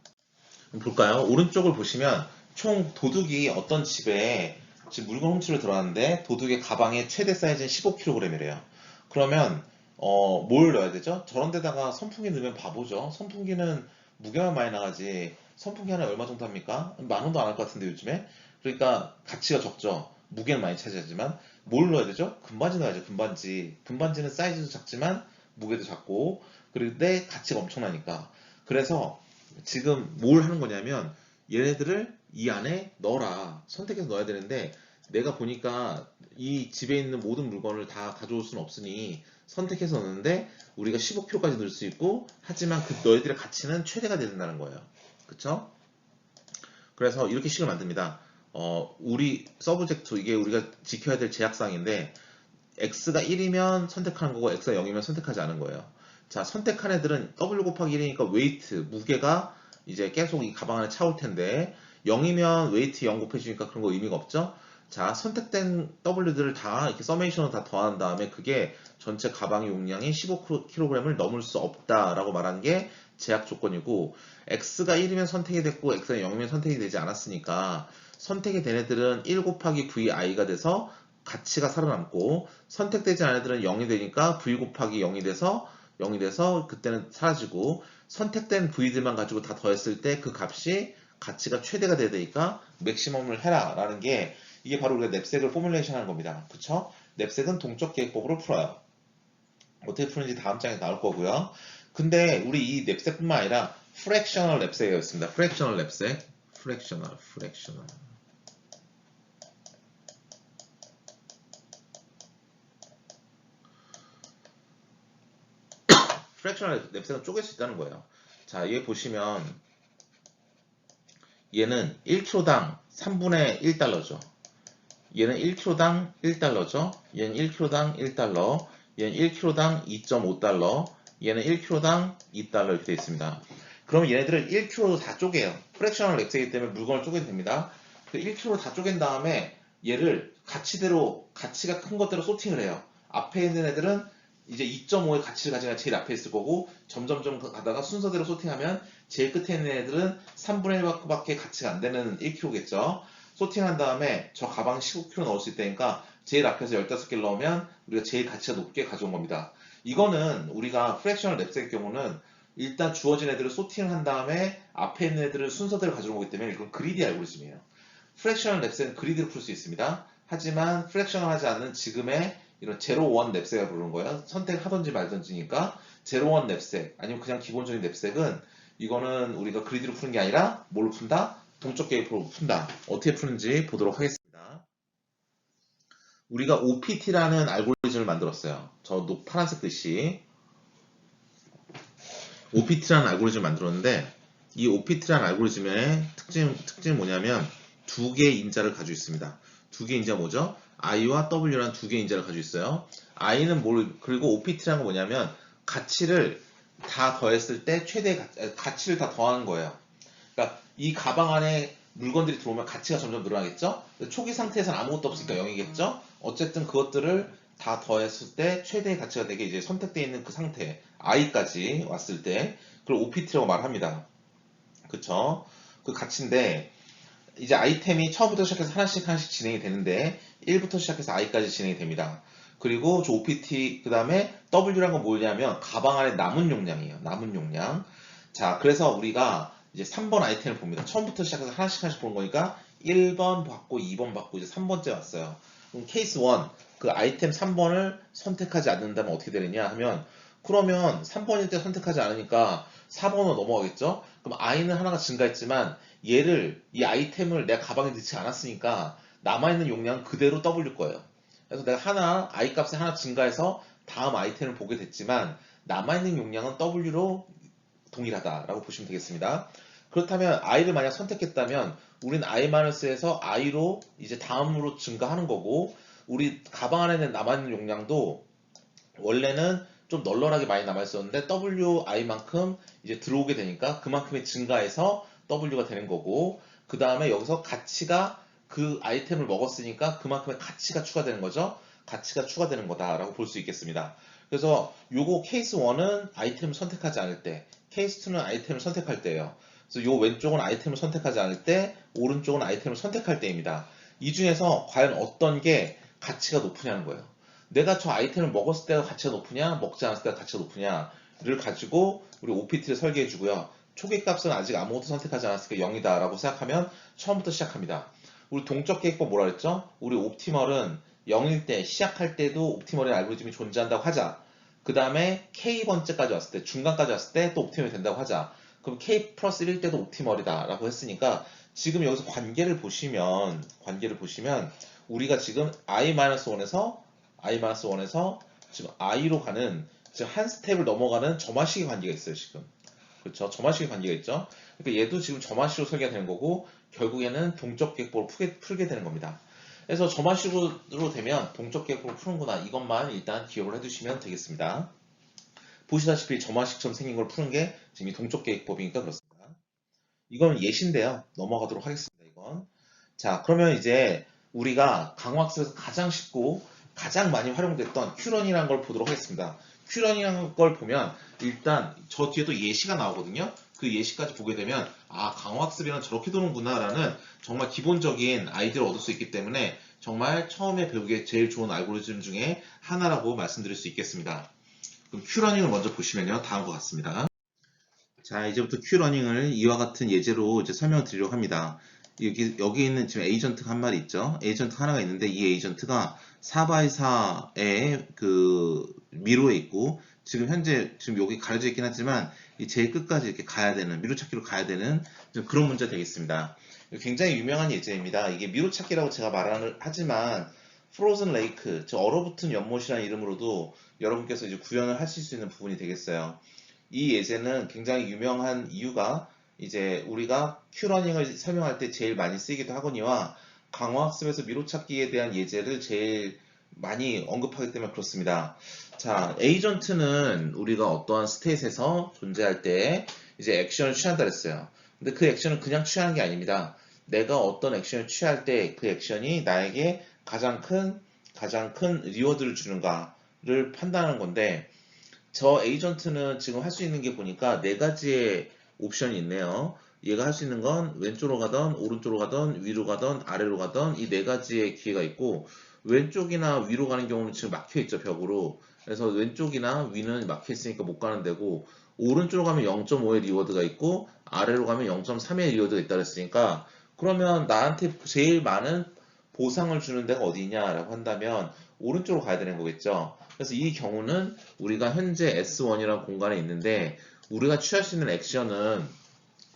볼까요? 오른쪽을 보시면 총 도둑이 어떤 집에 지금 물건 훔치러 들어왔는데 도둑의 가방의 최대 사이즈는 15kg이래요. 그러면 뭘 넣어야 되죠? 저런 데다가 선풍기 넣으면 바보죠. 선풍기는 무게만 많이 나가지 선풍기 하나 얼마 정도 합니까? 10,000원도 안 할 것 같은데 요즘에. 그러니까 가치가 적죠. 무게는 많이 차지하지만 뭘 넣어야 되죠? 금반지 넣어야죠. 금반지는 사이즈도 작지만 무게도 작고 그런데 가치가 엄청나니까. 그래서 지금 뭘 하는 거냐면 얘네들을 이 안에 넣어라. 선택해서 넣어야 되는데 내가 보니까 이 집에 있는 모든 물건을 다 가져올 수는 없으니 선택해서 넣는데 우리가 15kg까지 넣을 수 있고 하지만 그 너희들의 가치는 최대가 된다는 거예요. 그쵸? 그래서 이렇게 식을 만듭니다. 우리 서브젝트 이게 우리가 지켜야 될 제약사항인데 x가 1이면 선택하는 거고 x가 0이면 선택하지 않은 거예요. 자, 선택한 애들은 w 곱하기 1이니까 웨이트, 무게가 이제 계속 이 가방 안에 차올 텐데 0이면 웨이트 0 곱해주니까 그런 거 의미가 없죠? 자, 선택된 w들을 다 이렇게 서메이션으로 다 더한 다음에 그게 전체 가방의 용량이 15kg을 넘을 수 없다라고 말한 게 제약 조건이고 x가 1이면 선택이 됐고 x가 0이면 선택이 되지 않았으니까 선택이 된 애들은 1 곱하기 vi가 돼서 가치가 살아남고 선택되지 않은 애들은 0이 되니까 v 곱하기 0이 돼서 그때는 사라지고 선택된 v들만 가지고 다 더했을 때 그 값이 가치가 최대가 돼야 되니까 맥시멈을 해라 라는 게 이게 바로 우리가 냅색을 포뮬레이션 하는 겁니다. 그쵸? 냅색은 동적 계획법으로 풀어요. 어떻게 푸는지 다음 장에 나올 거고요. 근데 우리 이 냅색뿐만 아니라 프랙셔널 냅색이 있습니다. 프랙셔널 냅색, 프랙셔널. 프랙셔널 냅색은 쪼갤 수 있다는 거예요. 자, 얘 보시면 얘는 1kg당 3분의 1달러죠. 얘는 1kg당 1달러죠. 얘는 1kg당 1달러, 얘는 1kg당 2.5달러, 얘는 1kg당 2달러 이렇게 되어 있습니다. 그럼 얘네들을 1kg로 다 쪼개요. 프랙셔널 렉스이기 때문에 물건을 쪼개도 됩니다. 그 1kg로 다 쪼갠 다음에 얘를 가치가 큰 것대로 소팅을 해요. 앞에 있는 애들은 이제 2.5의 가치를 가진 애가 제일 앞에 있을 거고 점점점 가다가 순서대로 소팅하면 제일 끝에 있는 애들은 3분의 1밖에 가치가 안 되는 1kg겠죠. 소팅한 다음에 저 가방 15kg 넣을 수 있다니까 제일 앞에서 15개를 넣으면 우리가 제일 가치가 높게 가져온 겁니다. 이거는 우리가 프랙셔널 랩스의 경우는 일단 주어진 애들을 소팅을 한 다음에 앞에 있는 애들을 순서대로 가져온 거기 때문에 이건 그리디 알고리즘이에요. 프랙셔널 랩스는 그리디로 풀 수 있습니다. 하지만 프랙셔널 하지 않는 지금의 이런 제로 원 랩색을 부르는 거예요. 선택하던지 말던지니까 제로 원 랩색 아니면 그냥 기본적인 랩색은 이거는 우리가 그리디로 푸는 게 아니라 뭘로 푼다? 동적 계획으로 푼다. 어떻게 푸는지 보도록 하겠습니다. 우리가 OPT라는 알고리즘을 만들었어요. 저 파란색 글씨 OPT라는 알고리즘을 만들었는데 이 OPT라는 알고리즘의 특징이 뭐냐면 두 개의 인자를 가지고 있습니다. 두 개의 인자가 뭐죠? I와 W라는 두 개의 인자를 가지고 있어요. I는 그리고 OPT라는 건 뭐냐면 가치를 다 더했을 때 최대 가치를 다 더하는 거예요. 그러니까 이 가방 안에 물건들이 들어오면 가치가 점점 늘어나겠죠? 초기 상태에서는 아무것도 없으니까 0이겠죠? 어쨌든 그것들을 다 더했을 때 최대의 가치가 되게 이제 선택되어 있는 그 상태, i까지 왔을 때 그걸 OPT라고 말합니다. 그쵸? 그 가치인데 이제 아이템이 처음부터 시작해서 하나씩 진행이 되는데 1부터 시작해서 i까지 진행이 됩니다. 그리고 저 OPT 그 다음에 W란 건 뭐냐면 가방 안에 남은 용량이에요. 남은 용량. 자, 그래서 우리가 이제 3번 아이템을 봅니다. 처음부터 시작해서 하나씩 보는 거니까 1번 받고 2번 받고 이제 3번째 왔어요. 그럼 케이스 1, 그 아이템 3번을 선택하지 않는다면 어떻게 되느냐 하면 그러면 3번일 때 선택하지 않으니까 4번으로 넘어가겠죠? 그럼 i는 하나가 증가했지만 이 아이템을 내가 가방에 넣지 않았으니까 남아있는 용량은 그대로 W일 거예요. 그래서 내가 i 값이 하나 증가해서 다음 아이템을 보게 됐지만 남아있는 용량은 W로 동일하다라고 보시면 되겠습니다. 그렇다면 i를 만약 선택했다면 우린 i-에서 i로 이제 다음으로 증가하는 거고 우리 가방 안에 있는 남아있는 용량도 원래는 좀 널널하게 많이 남아있었는데 wi만큼 이제 들어오게 되니까 그만큼의 증가해서 w가 되는 거고 그 다음에 여기서 가치가 그 아이템을 먹었으니까 그만큼의 가치가 추가되는 거죠. 가치가 추가되는 거다라고 볼 수 있겠습니다. 그래서 요거 케이스 1은 아이템을 선택하지 않을 때 케이스 2는 아이템을 선택할 때예요. 그래서 요 왼쪽은 아이템을 선택하지 않을 때 오른쪽은 아이템을 선택할 때입니다. 이 중에서 과연 어떤 게 가치가 높으냐는 거예요. 내가 저 아이템을 먹었을 때가 가치가 높으냐 먹지 않았을 때가 가치가 높으냐를 가지고 우리 OPT를 설계해 주고요. 초기 값은 아직 아무것도 선택하지 않았으니까 0이다 라고 생각하면 처음부터 시작합니다. 우리 동적 계획법 뭐라 그랬죠? 우리 옵티멀은 0일 때 시작할 때도 옵티멀의 알고리즘이 존재한다고 하자. 그 다음에 K번째까지 왔을 때 중간까지 왔을 때 또 옵티멀이 된다고 하자. 그럼 K 플러스 1일 때도 옵티멀이다 라고 했으니까 지금 여기서 관계를 보시면 우리가 지금 i-1에서 지금 i로 가는 지금 한 스텝을 넘어가는 점화식의 관계가 있어요. 지금 그렇죠. 점화식의 관계가 있죠. 그러니까 얘도 지금 점화식으로 설계가 되는 거고 결국에는 동적 계획법으로 풀게 되는 겁니다. 그래서 점화식으로 되면 동적 계획법으로 푸는구나 이것만 일단 기억을 해두시면 되겠습니다. 보시다시피 점화식처럼 생긴 걸 푸는 게 지금 이 동적 계획법이니까 그렇습니다. 이건 예시인데요. 넘어가도록 하겠습니다. 이건 자 그러면 이제 우리가 강화학습에서 가장 쉽고 가장 많이 활용됐던 큐런이라는 걸 보도록 하겠습니다. 큐런이라는 걸 보면 일단 저 뒤에도 예시가 나오거든요. 그 예시까지 보게 되면 아 강화학습이란 저렇게 도는구나 라는 정말 기본적인 아이디어를 얻을 수 있기 때문에 정말 처음에 배우기에 제일 좋은 알고리즘 중에 하나라고 말씀드릴 수 있겠습니다. 그럼 큐러닝을 먼저 보시면요. 다음과 같습니다. 자, 이제부터 큐러닝을 이와 같은 예제로 이제 설명을 드리려고 합니다. 여기 있는 지금 에이전트가 한 마리 있죠. 에이전트가 하나가 있는데 이 에이전트가 4x4의 그 미로에 있고 지금 현재 지금 여기 가려져 있긴 하지만 이 제일 끝까지 이렇게 가야 되는 미로 찾기로 가야 되는 그런 문제가 되겠습니다. 굉장히 유명한 예제입니다. 이게 미로 찾기라고 제가 말을 하지만 프로즌 레이크, 즉 얼어붙은 연못이라는 이름으로도 여러분께서 이제 구현을 하실 수 있는 부분이 되겠어요. 이 예제는 굉장히 유명한 이유가 이제 우리가 큐러닝을 설명할 때 제일 많이 쓰이기도 하거니와 강화학습에서 미로찾기에 대한 예제를 제일 많이 언급하기 때문에 그렇습니다. 자, 에이전트는 우리가 어떠한 스테이트에서 존재할 때 이제 액션을 취한다 그랬어요. 근데 그 액션은 그냥 취하는 게 아닙니다. 내가 어떤 액션을 취할 때 그 액션이 나에게 가장 큰 리워드를 주는가를 판단하는 건데 저 에이전트는 지금 할 수 있는 게 보니까 네 가지의 옵션이 있네요. 얘가 할 수 있는 건 왼쪽으로 가던 오른쪽으로 가던 위로 가던 아래로 가던 이 네 가지의 기회가 있고 왼쪽이나 위로 가는 경우는 지금 막혀 있죠, 벽으로. 그래서 왼쪽이나 위는 막혀 있으니까 못 가는 데고 오른쪽으로 가면 0.5의 리워드가 있고 아래로 가면 0.3의 리워드가 있다 그랬으니까 그러면 나한테 제일 많은 보상을 주는 데가 어디냐라고 한다면 오른쪽으로 가야 되는 거겠죠. 그래서 이 경우는 우리가 현재 S1이라는 공간에 있는데 우리가 취할 수 있는 액션은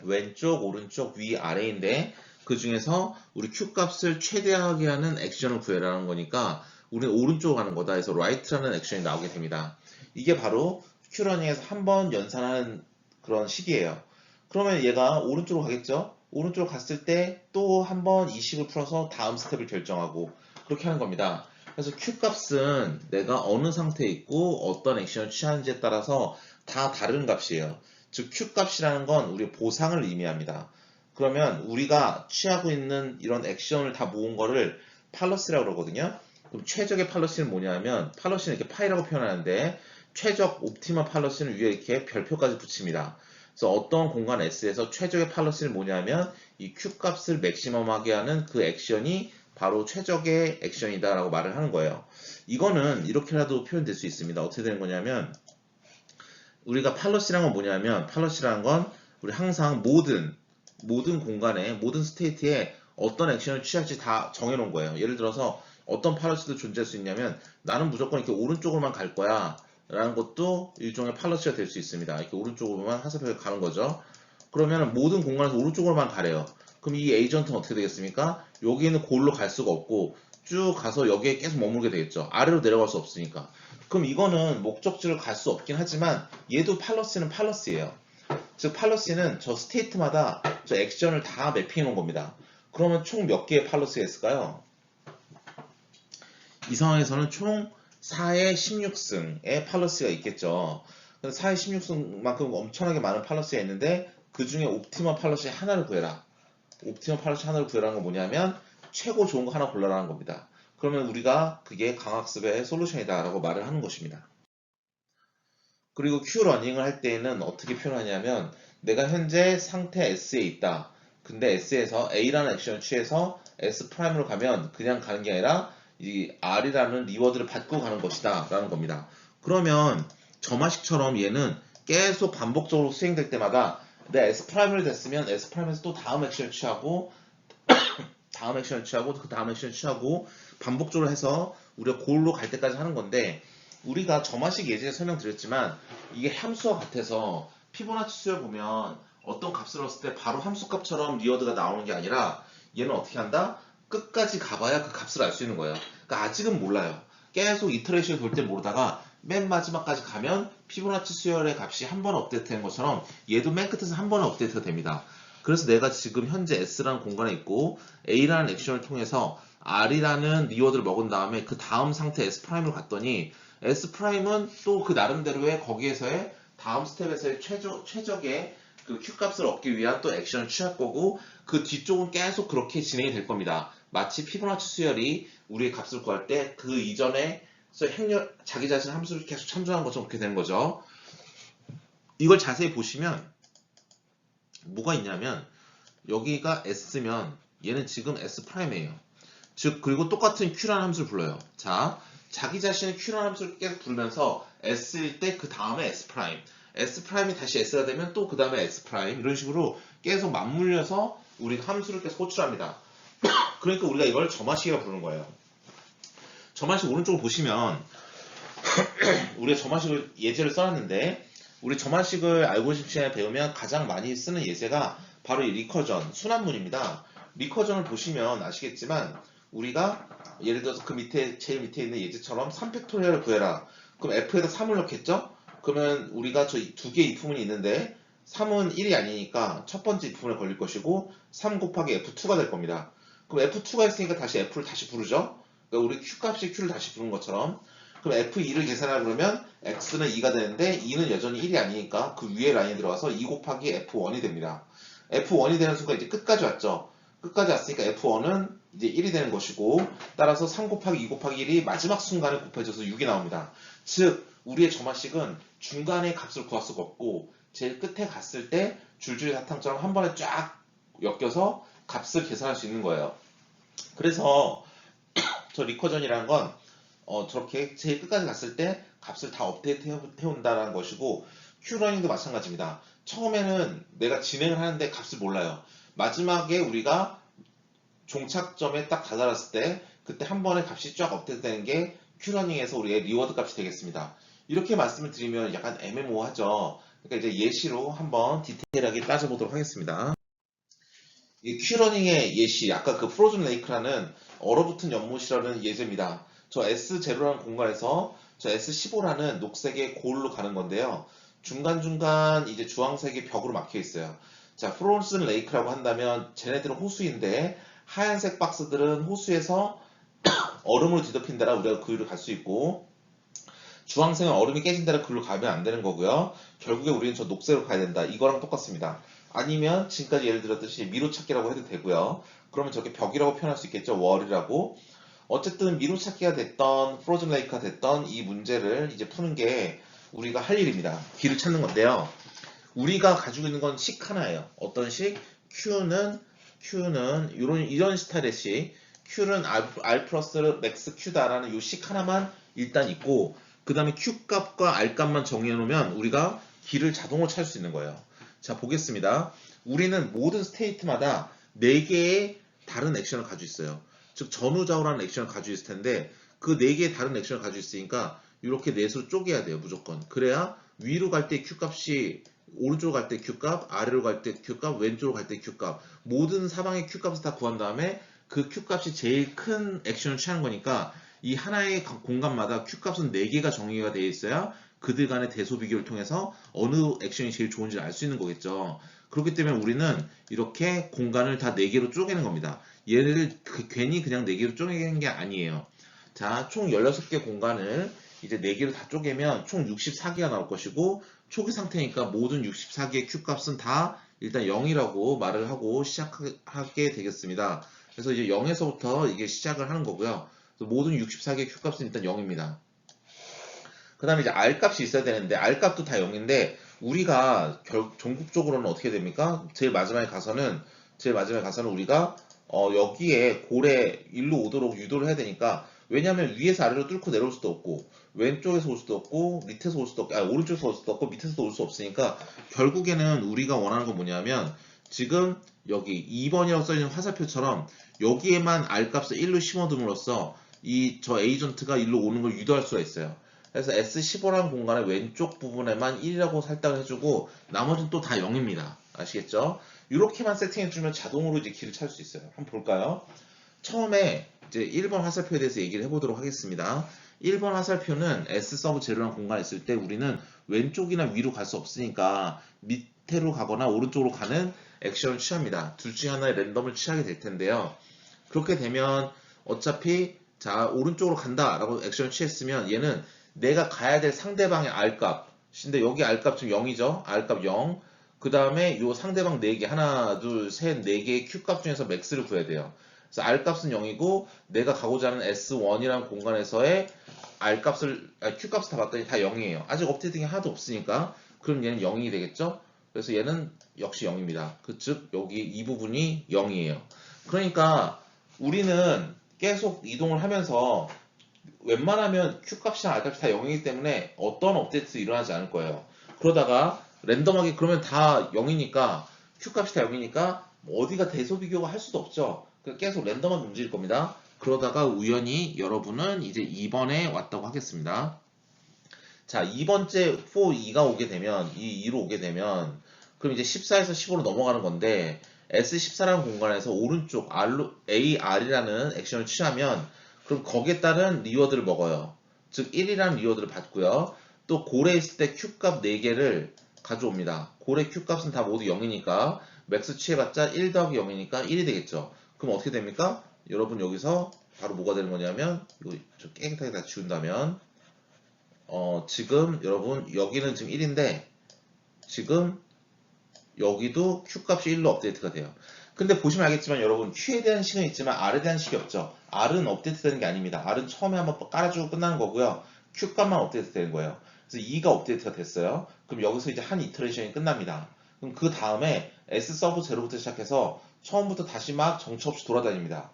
왼쪽, 오른쪽, 위, 아래인데 그 중에서 우리 Q 값을 최대하게 하는 액션을 구해라는 거니까 우리는 오른쪽으로 가는 거다 해서 right라는 액션이 나오게 됩니다. 이게 바로 Q러닝에서 한 번 연산하는 그런 식이에요. 그러면 얘가 오른쪽으로 가겠죠? 오른쪽으로 갔을 때 또 한 번 이 식을 풀어서 다음 스텝을 결정하고 그렇게 하는 겁니다. 그래서 Q 값은 내가 어느 상태에 있고 어떤 액션을 취하는지에 따라서 다 다른 값이에요. 즉 Q 값이라는 건 우리 보상을 의미합니다. 그러면 우리가 취하고 있는 이런 액션을 다 모은 거를 팔러스라고 그러거든요. 그럼 최적의 팔러스는 뭐냐면 팔러스는 이렇게 파이라고 표현하는데 최적 옵티멀 팔러스는 위에 이렇게 별표까지 붙입니다. 그래서 어떤 공간 S에서 최적의 팔러스는 뭐냐면 이 Q 값을 맥시멈하게 하는 그 액션이 바로 최적의 액션이다 라고 말을 하는 거예요. 이거는 이렇게라도 표현될 수 있습니다. 어떻게 되는 거냐면 우리가 팔러시라는 건 뭐냐면 팔러시라는 건 우리 항상 모든 공간에 모든 스테이트에 어떤 액션을 취할지 다 정해놓은 거예요. 예를 들어서 어떤 팔러시도 존재할 수 있냐면 나는 무조건 이렇게 오른쪽으로만 갈 거야 라는 것도 일종의 팔러시가 될 수 있습니다. 이렇게 오른쪽으로만 하사표를 가는 거죠. 그러면 모든 공간에서 오른쪽으로만 가래요. 그럼 이 에이전트는 어떻게 되겠습니까? 여기 있는 골로 갈 수가 없고 쭉 가서 여기에 계속 머물게 되겠죠. 아래로 내려갈 수 없으니까. 그럼 이거는 목적지를 갈 수 없긴 하지만 얘도 팔러시는 팔러시예요. 즉 팔러시는 저 스테이트마다 저 액션을 다 매핑해 놓은 겁니다. 그러면 총 몇 개의 팔러시가 있을까요? 이 상황에서는 총 4의 16승의 팔러시가 있겠죠. 4의 16승만큼 엄청나게 많은 팔러시가 있는데 그 중에 옵티멀 팔러시 하나를 구해라. 옵티멀 팔러시 하나를 구해라는 건 뭐냐면 최고 좋은 거 하나 골라라는 겁니다. 그러면 우리가 그게 강학습의 솔루션이다 라고 말을 하는 것입니다. 그리고 Q러닝을 할 때에는 어떻게 표현하냐면 내가 현재 상태 S에 있다. 근데 S에서 A라는 액션을 취해서 S'으로 가면 그냥 가는 게 아니라 이 R이라는 리워드를 받고 가는 것이다 라는 겁니다. 그러면 점화식처럼 얘는 계속 반복적으로 수행될 때마다 내 S'를 됐으면 S'에서 또 다음 액션을 취하고 다음 액션을 취하고 그 다음 액션을 취하고 반복적으로 해서 우리가 골로 갈 때까지 하는 건데 우리가 점화식 예제에 설명드렸지만 이게 함수와 같아서 피보나치 수열 보면 어떤 값을 넣었을 때 바로 함수값처럼 리워드가 나오는 게 아니라 얘는 어떻게 한다? 끝까지 가봐야 그 값을 알 수 있는 거예요. 그러니까 아직은 몰라요. 계속 이터레이션이 돌 때 모르다가 맨 마지막까지 가면 피보나치 수열의 값이 한 번에 업데이트된 것처럼 얘도 맨 끝에서 한 번에 업데이트가 됩니다. 그래서 내가 지금 현재 S라는 공간에 있고 A라는 액션을 통해서 R이라는 리워드를 먹은 다음에 그 다음 상태 S'으로 갔더니 S'은 또 그 나름대로의 거기에서의 다음 스텝에서의 최적의 그 Q 값을 얻기 위한 또 액션을 취할 거고 그 뒤쪽은 계속 그렇게 진행이 될 겁니다. 마치 피보나치 수열이 우리의 값을 구할 때 그 이전에 자기 자신 함수를 계속 참조하는 것처럼 그렇게 되는 거죠. 이걸 자세히 보시면 뭐가 있냐면 여기가 S면 얘는 지금 S'이에요. 즉 그리고 똑같은 Q라는 함수를 불러요. 자, 자기 자신의 Q라는 함수를 계속 부르면서 S일 때 그 다음에 S 프라임, S 프라임이 다시 S가 되면 또 그 다음에 S 프라임 이런 식으로 계속 맞물려서 우리가 함수를 계속 호출합니다. 그러니까 우리가 이걸 점화식이라고 부르는 거예요. 점화식 오른쪽을 보시면 우리가 점화식을 예제를 써놨는데 우리 점화식을 알고리즘 시간에 배우면 가장 많이 쓰는 예제가 바로 이 리커전, 순환문입니다. 리커전을 보시면 아시겠지만 우리가 예를 들어서 그 밑에 제일 밑에 있는 예제처럼 3팩토리얼을 구해라. 그럼 F에다 3을 넣겠죠? 그러면 우리가 저 두 개의 이프문이 있는데 3은 1이 아니니까 첫 번째 이프문에 걸릴 것이고 3 곱하기 F2가 될 겁니다. 그럼 F2가 있으니까 다시 F를 다시 부르죠? 그러니까 우리 Q 값이 Q를 다시 부른 것처럼 그럼 F2를 계산하려 그러면 X는 2가 되는데 2는 여전히 1이 아니니까 그 위에 라인에 들어가서 2 곱하기 F1이 됩니다. F1이 되는 순간 이제 끝까지 왔죠. 끝까지 왔으니까 F1은 이제 1이 되는 것이고 따라서 3 곱하기 2 곱하기 1이 마지막 순간에 곱해져서 6이 나옵니다. 즉 우리의 점화식은 중간에 값을 구할 수가 없고 제일 끝에 갔을 때 줄줄이 사탕처럼 한 번에 쫙 엮여서 값을 계산할 수 있는 거예요. 그래서 저 리커전이라는 건 저렇게 제일 끝까지 갔을 때 값을 다 업데이트 해온다는 것이고 Q러닝도 마찬가지입니다. 처음에는 내가 진행을 하는데 값을 몰라요. 마지막에 우리가 종착점에 딱 다다랐을 때 그때 한 번에 값이 쫙 업데이트 되는 게 Q러닝에서 우리의 리워드 값이 되겠습니다. 이렇게 말씀을 드리면 약간 애매모호하죠. 그러니까 이제 예시로 한번 디테일하게 따져보도록 하겠습니다. 이 Q러닝의 예시, 아까 그 프로즌 레이크라는 얼어붙은 연못이라는 예제입니다. 저 S0라는 공간에서 저 S15라는 녹색의 고울로 가는 건데요. 중간중간 이제 주황색의 벽으로 막혀 있어요. 자, 프로즌 레이크라고 한다면 쟤네들은 호수인데 하얀색 박스들은 호수에서 얼음으로 뒤덮인다라 우리가 그 위로 갈 수 있고 주황색은 얼음이 깨진다라 그로 가면 안 되는 거고요. 결국에 우리는 저 녹색으로 가야 된다. 이거랑 똑같습니다. 아니면 지금까지 예를 들었듯이 미로찾기라고 해도 되고요. 그러면 저게 벽이라고 표현할 수 있겠죠. 월이라고. 어쨌든 미로찾기가 됐던 프로즌 레이크가 됐던 이 문제를 이제 푸는 게 우리가 할 일입니다. 길을 찾는 건데요. 우리가 가지고 있는 건 식 하나예요. 어떤 식? Q는 이런 스타일의 식. Q는 R 플러스 맥스 Q다라는 이 식 하나만 일단 있고 그 다음에 Q 값과 R 값만 정해 놓으면 우리가 길을 자동으로 찾을 수 있는 거예요. 자, 보겠습니다. 우리는 모든 스테이트마다 4개의 다른 액션을 가지고 있어요. 즉 전후좌우라는 액션을 가지고 있을 텐데 그 4개의 다른 액션을 가지고 있으니까 이렇게 넷으로 쪼개야 돼요. 무조건. 그래야 위로 갈 때 Q 값이 오른쪽으로 갈 때 Q 값, 아래로 갈 때 Q 값, 왼쪽으로 갈 때 Q 값 모든 사방의 Q 값을 다 구한 다음에 그 Q 값이 제일 큰 액션을 취하는 거니까 이 하나의 공간마다 Q 값은 4개가 정의가 되어 있어야 그들 간의 대소 비교를 통해서 어느 액션이 제일 좋은지를 알 수 있는 거겠죠. 그렇기 때문에 우리는 이렇게 공간을 다 4개로 쪼개는 겁니다. 얘를 괜히 그냥 4개로 쪼개는 게 아니에요. 자, 총 16개 공간을 이제 4개로 다 쪼개면 총 64개가 나올 것이고 초기 상태니까 모든 64개의 Q 값은 다 일단 0이라고 말을 하고 시작하게 되겠습니다. 그래서 이제 0에서부터 이게 시작을 하는 거고요. 모든 64개의 Q 값은 일단 0입니다. 그 다음에 이제 R 값이 있어야 되는데 R 값도 다 0인데 우리가 전국적으로는 어떻게 됩니까? 제일 마지막에 가서는 우리가 여기에 골에 일로 오도록 유도를 해야 되니까 왜냐하면 위에서 아래로 뚫고 내려올 수도 없고 왼쪽에서 올 수도 없고 밑에서 올 수도 없고 오른쪽에서 올 수도 없고 밑에서도 올 수 없으니까 결국에는 우리가 원하는 건 뭐냐면 지금 여기 2번이라고 써있는 화살표처럼 여기에만 R 값을 1로 심어둠으로써 저 에이전트가 일로 오는 걸 유도할 수가 있어요. 그래서 S15라는 공간의 왼쪽 부분에만 1이라고 설정을 해주고 나머지는 또 다 0입니다. 아시겠죠? 이렇게만 세팅해주면 자동으로 이제 길을 찾을 수 있어요. 한번 볼까요? 처음에 이제 1번 화살표에 대해서 얘기를 해보도록 하겠습니다. 1번 화살표는 S 서브 제로라는 공간에 있을 때 우리는 왼쪽이나 위로 갈 수 없으니까 밑으로 가거나 오른쪽으로 가는 액션을 취합니다. 둘 중에 하나의 랜덤을 취하게 될 텐데요. 그렇게 되면 어차피 자 오른쪽으로 간다 라고 액션을 취했으면 얘는 내가 가야 될 상대방의 R값인데 여기 R값 지금 0이죠. R값 0. 그 다음에 요 상대방 4개 하나 둘 셋 4개의 Q값 중에서 맥스를 구해야 돼요. 그래서 R값은 0이고 내가 가고자 하는 S1이라는 공간에서의 Q값을 다 봤더니 다 0이에요. 아직 업데이팅이 하나도 없으니까 그럼 얘는 0이 되겠죠. 그래서 얘는 역시 0입니다. 즉 여기 이 부분이 0이에요. 그러니까 우리는 계속 이동을 하면서 웬만하면 Q 값이나 R 값이 다 0이기 때문에 어떤 업데이트도 일어나지 않을 거예요. 그러다가 랜덤하게 그러면 다 0이니까 Q 값이 다 0이니까 어디가 대소 비교가 할 수도 없죠. 그러니까 계속 랜덤하게 움직일 겁니다. 그러다가 우연히 여러분은 이제 2번에 왔다고 하겠습니다. 자, 2번째 4, 2가 오게 되면 2로 오게 되면 그럼 이제 14에서 15로 넘어가는 건데 S14라는 공간에서 오른쪽 AR이라는 액션을 취하면 그럼 거기에 따른 리워드를 먹어요. 즉 1이라는 리워드를 받고요. 또 고래 있을 때 Q값 4개를 가져옵니다. 고래 Q값은 다 모두 0이니까 맥스 취해봤자 1 더하기 0이니까 1이 되겠죠. 그럼 어떻게 됩니까? 여러분 여기서 바로 뭐가 되는 거냐면 이거 좀 깨끗하게 다 지운다면 지금 여러분 여기는 지금 1인데 지금 여기도 Q값이 1로 업데이트가 돼요. 근데 보시면 알겠지만 여러분 Q에 대한 식은 있지만 R에 대한 식이 없죠. R은 업데이트 되는 게 아닙니다. R은 처음에 한번 깔아주고 끝나는 거고요. Q값만 업데이트 되는 거예요. 그래서 2가 업데이트가 됐어요. 그럼 여기서 이제 한 이터레이션이 끝납니다. 그럼 그 다음에 S 서브 0부터 시작해서 처음부터 다시 막 정처 없이 돌아다닙니다.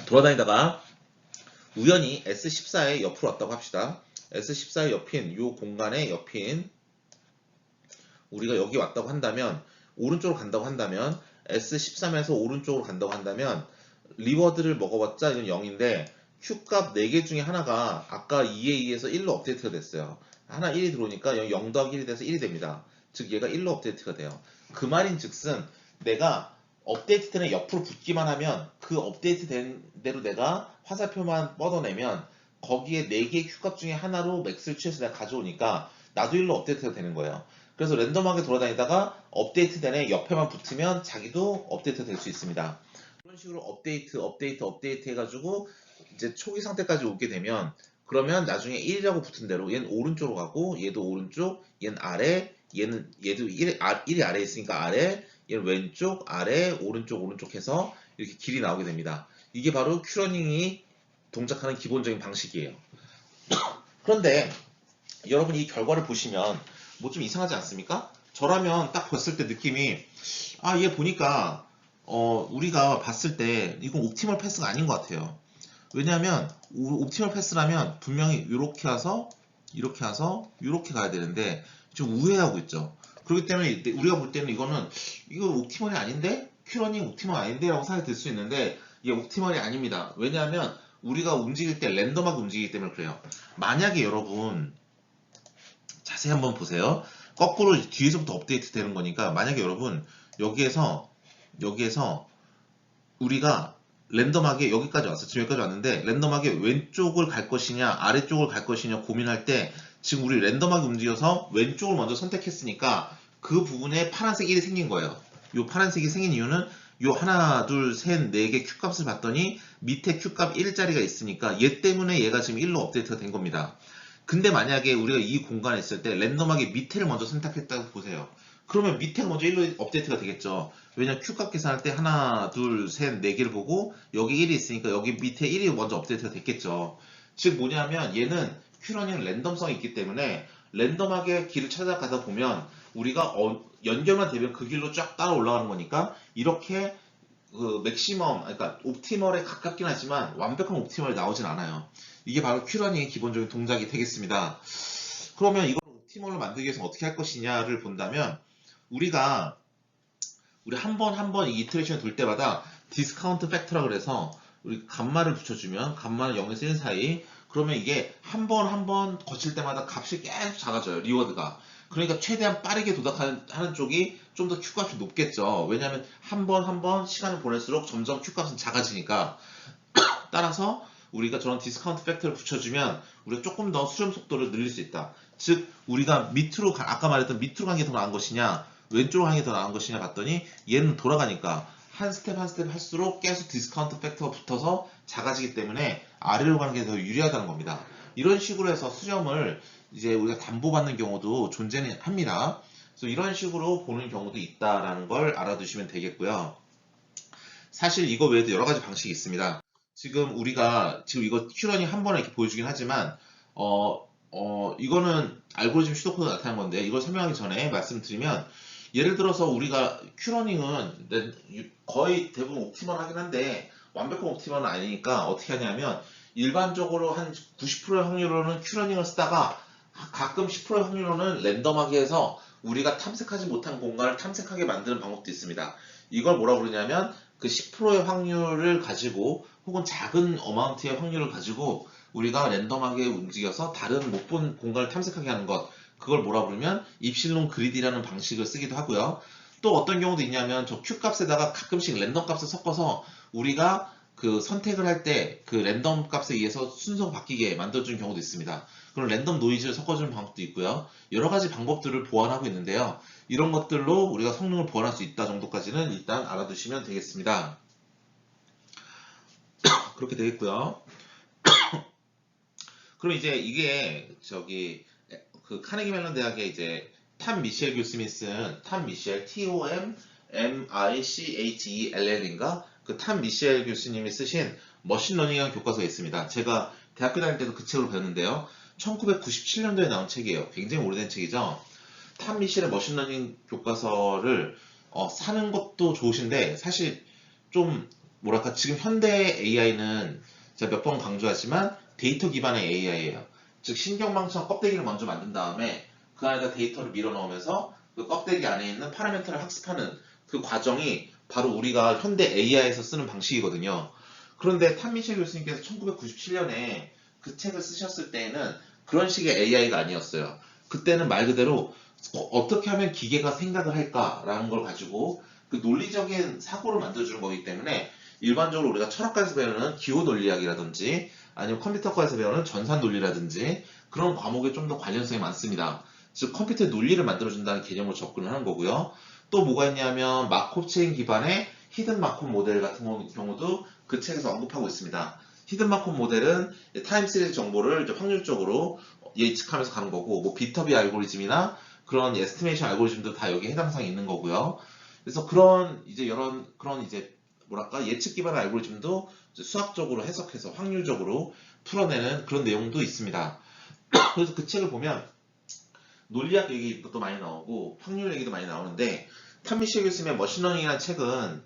돌아다니다가 우연히 S14의 옆으로 왔다고 합시다. S14의 옆인 이 공간의 옆인 우리가 여기 왔다고 한다면 오른쪽으로 간다고 한다면 S13에서 오른쪽으로 간다고 한다면 리워드를 먹어봤자 이건 0인데 Q값 4개 중에 하나가 아까 2에 2에서 1로 업데이트가 됐어요. 하나 1이 들어오니까 0 더하기 1이 돼서 1이 됩니다. 즉 얘가 1로 업데이트가 돼요. 그 말인 즉슨 내가 업데이트 되는 옆으로 붙기만 하면 그 업데이트 된 대로 내가 화살표만 뻗어내면 거기에 4개의 Q값 중에 하나로 맥스를 취해서 내가 가져오니까 나도 1로 업데이트가 되는 거예요. 그래서 랜덤하게 돌아다니다가 업데이트 된 애 옆에만 붙으면 자기도 업데이트 될 수 있습니다. 그런 식으로 업데이트 해가지고 이제 초기 상태까지 오게 되면 그러면 나중에 1이라고 붙은 대로 얘는 오른쪽으로 가고 얘도 오른쪽, 얘는 아래, 얘도 1이 아래에 있으니까 아래, 얘는 왼쪽, 아래, 오른쪽 해서 이렇게 길이 나오게 됩니다. 이게 바로 큐러닝이 동작하는 기본적인 방식이에요. 그런데 여러분 이 결과를 보시면 뭐 좀 이상하지 않습니까? 저라면 딱 봤을 때 느낌이 얘 보니까 우리가 봤을 때 이건 옵티멀 패스가 아닌 것 같아요. 왜냐하면 옵티멀 패스라면 분명히 이렇게 와서 이렇게 와서 이렇게 가야 되는데 좀 우회하고 있죠. 그렇기 때문에 우리가 볼 때는 이거 옵티멀이 아닌데? 큐러닝 옵티멀 아닌데? 라고 생각이 들 수 있는데 이게 옵티멀이 아닙니다. 왜냐하면 우리가 움직일 때 랜덤하게 움직이기 때문에 그래요. 만약에 여러분 자세히 한번 보세요. 거꾸로 뒤에서부터 업데이트 되는 거니까 만약에 여러분 여기에서 우리가 랜덤하게 여기까지 왔어. 지금 여기까지 왔는데 랜덤하게 왼쪽을 갈 것이냐 아래쪽을 갈 것이냐 고민할 때 지금 우리 랜덤하게 움직여서 왼쪽을 먼저 선택했으니까 그 부분에 파란색 1이 생긴 거예요. 이 파란색이 생긴 이유는 요 하나 둘 셋 네 개 Q값을 봤더니 밑에 Q값 1자리가 있으니까 얘 때문에 얘가 지금 1로 업데이트가 된 겁니다. 근데 만약에 우리가 이 공간에 있을 때 랜덤하게 밑에를 먼저 선택했다고 보세요. 그러면 밑에가 먼저 1로 업데이트가 되겠죠. 왜냐면 Q값 계산할 때 하나, 둘, 셋, 네 개를 보고 여기 1이 있으니까 여기 밑에 1이 먼저 업데이트가 됐겠죠. 즉 뭐냐면 얘는 Q러닝 랜덤성이 있기 때문에 랜덤하게 길을 찾아가다 보면 우리가 연결만 되면 그 길로 쫙 따라 올라가는 거니까 이렇게 그 맥시멈, 그러니까 옵티멀에 가깝긴 하지만 완벽한 옵티멀이 나오진 않아요. 이게 바로 큐러닝의 기본적인 동작이 되겠습니다. 그러면 이걸 옵티멀로 만들기 위해서 어떻게 할 것이냐를 본다면 우리 한 번 이 이터레이션을 돌 때마다 디스카운트 팩터라 그래서 우리 감마를 붙여주면 감마는 0에서 1 사이 그러면 이게 한 번 거칠 때마다 값이 계속 작아져요. 리워드가. 그러니까 최대한 빠르게 도달하는 쪽이 좀 더 Q값이 높겠죠. 왜냐하면 한 번 시간을 보낼수록 점점 Q값은 작아지니까 따라서 우리가 저런 디스카운트 팩터를 붙여주면 우리가 조금 더 수렴 속도를 늘릴 수 있다. 즉 우리가 밑으로 아까 말했던 밑으로 가는 게 더 나은 것이냐 왼쪽으로 가는 게 더 나은 것이냐 봤더니 얘는 돌아가니까 한 스텝 할수록 계속 디스카운트 팩터가 붙어서 작아지기 때문에 아래로 가는 게 더 유리하다는 겁니다. 이런 식으로 해서 수렴을 이제 우리가 담보받는 경우도 존재는 합니다. 그래서 이런 식으로 보는 경우도 있다라는 걸 알아두시면 되겠고요. 사실 이거 외에도 여러 가지 방식이 있습니다. 지금 이거 큐러닝 한 번에 이렇게 보여주긴 하지만 이거는 알고리즘 슈도코드 나타난 건데 이걸 설명하기 전에 말씀드리면 예를 들어서 우리가 큐러닝은 거의 대부분 옵티멀 하긴 한데 완벽한 옵티멀은 아니니까 어떻게 하냐면 일반적으로 한 90%의 확률로는 큐러닝을 쓰다가 가끔 10%의 확률로는 랜덤하게 해서 우리가 탐색하지 못한 공간을 탐색하게 만드는 방법도 있습니다. 이걸 뭐라고 그러냐면 그 10%의 확률을 가지고 혹은 작은 어마운트의 확률을 가지고 우리가 랜덤하게 움직여서 다른 못 본 공간을 탐색하게 하는 것, 그걸 뭐라 부르면 입실론 그리디라는 방식을 쓰기도 하고요. 또 어떤 경우도 있냐면 저 Q 값에다가 가끔씩 랜덤 값을 섞어서 우리가 그 선택을 할 때 그 랜덤 값에 의해서 순서가 바뀌게 만들어주는 경우도 있습니다. 그런 랜덤 노이즈를 섞어주는 방법도 있고요. 여러 가지 방법들을 보완하고 있는데요. 이런 것들로 우리가 성능을 보완할 수 있다 정도까지는 일단 알아두시면 되겠습니다. 그렇게 되겠고요. 그럼 이제 이게 저기 그 카네기 멜론 대학의 이제 탐 미셸 교수님이 쓴 탐 미셸 TOM MICHELL인가 그 탐 미셸 교수님이 쓰신 머신러닝이라는 교과서가 있습니다. 제가 대학교 다닐 때도 그 책을 배웠는데요. 1997년도에 나온 책이에요. 굉장히 오래된 책이죠. 탐 미셸의 머신러닝 교과서를 사는 것도 좋으신데 사실 좀 뭐랄까 지금 현대 AI는 제가 몇 번 강조하지만 데이터 기반의 AI예요. 즉 신경망청 껍데기를 먼저 만든 다음에 그 안에다 데이터를 밀어 넣으면서 그 껍데기 안에 있는 파라미터를 학습하는 그 과정이 바로 우리가 현대 AI에서 쓰는 방식이거든요. 그런데 탐미셸 교수님께서 1997년에 그 책을 쓰셨을 때에는 그런 식의 AI가 아니었어요. 그때는 말 그대로 어떻게 하면 기계가 생각을 할까라는 걸 가지고 그 논리적인 사고를 만들어주는 거기 때문에 일반적으로 우리가 철학과에서 배우는 기호 논리학이라든지 아니면 컴퓨터과에서 배우는 전산 논리라든지 그런 과목에 좀 더 관련성이 많습니다. 즉 컴퓨터의 논리를 만들어준다는 개념으로 접근을 하는 거고요. 또 뭐가 있냐면 마콥 체인 기반의 히든 마콥 모델 같은 경우도 그 책에서 언급하고 있습니다. 히든 마콥 모델은 타임 시리즈 정보를 이제 확률적으로 예측하면서 가는 거고 뭐 비터비 알고리즘이나 그런 에스티메이션 알고리즘도 다 여기 해당 사항이 있는 거고요. 그래서 그런 이제 그런 이제 뭐랄까 예측 기반의 알고리즘도 수학적으로 해석해서 확률적으로 풀어내는 그런 내용도 있습니다. 그래서 그 책을 보면 논리학 얘기도 많이 나오고 확률 얘기도 많이 나오는데 탐미셸 교수님의 머신러닝이라는 책은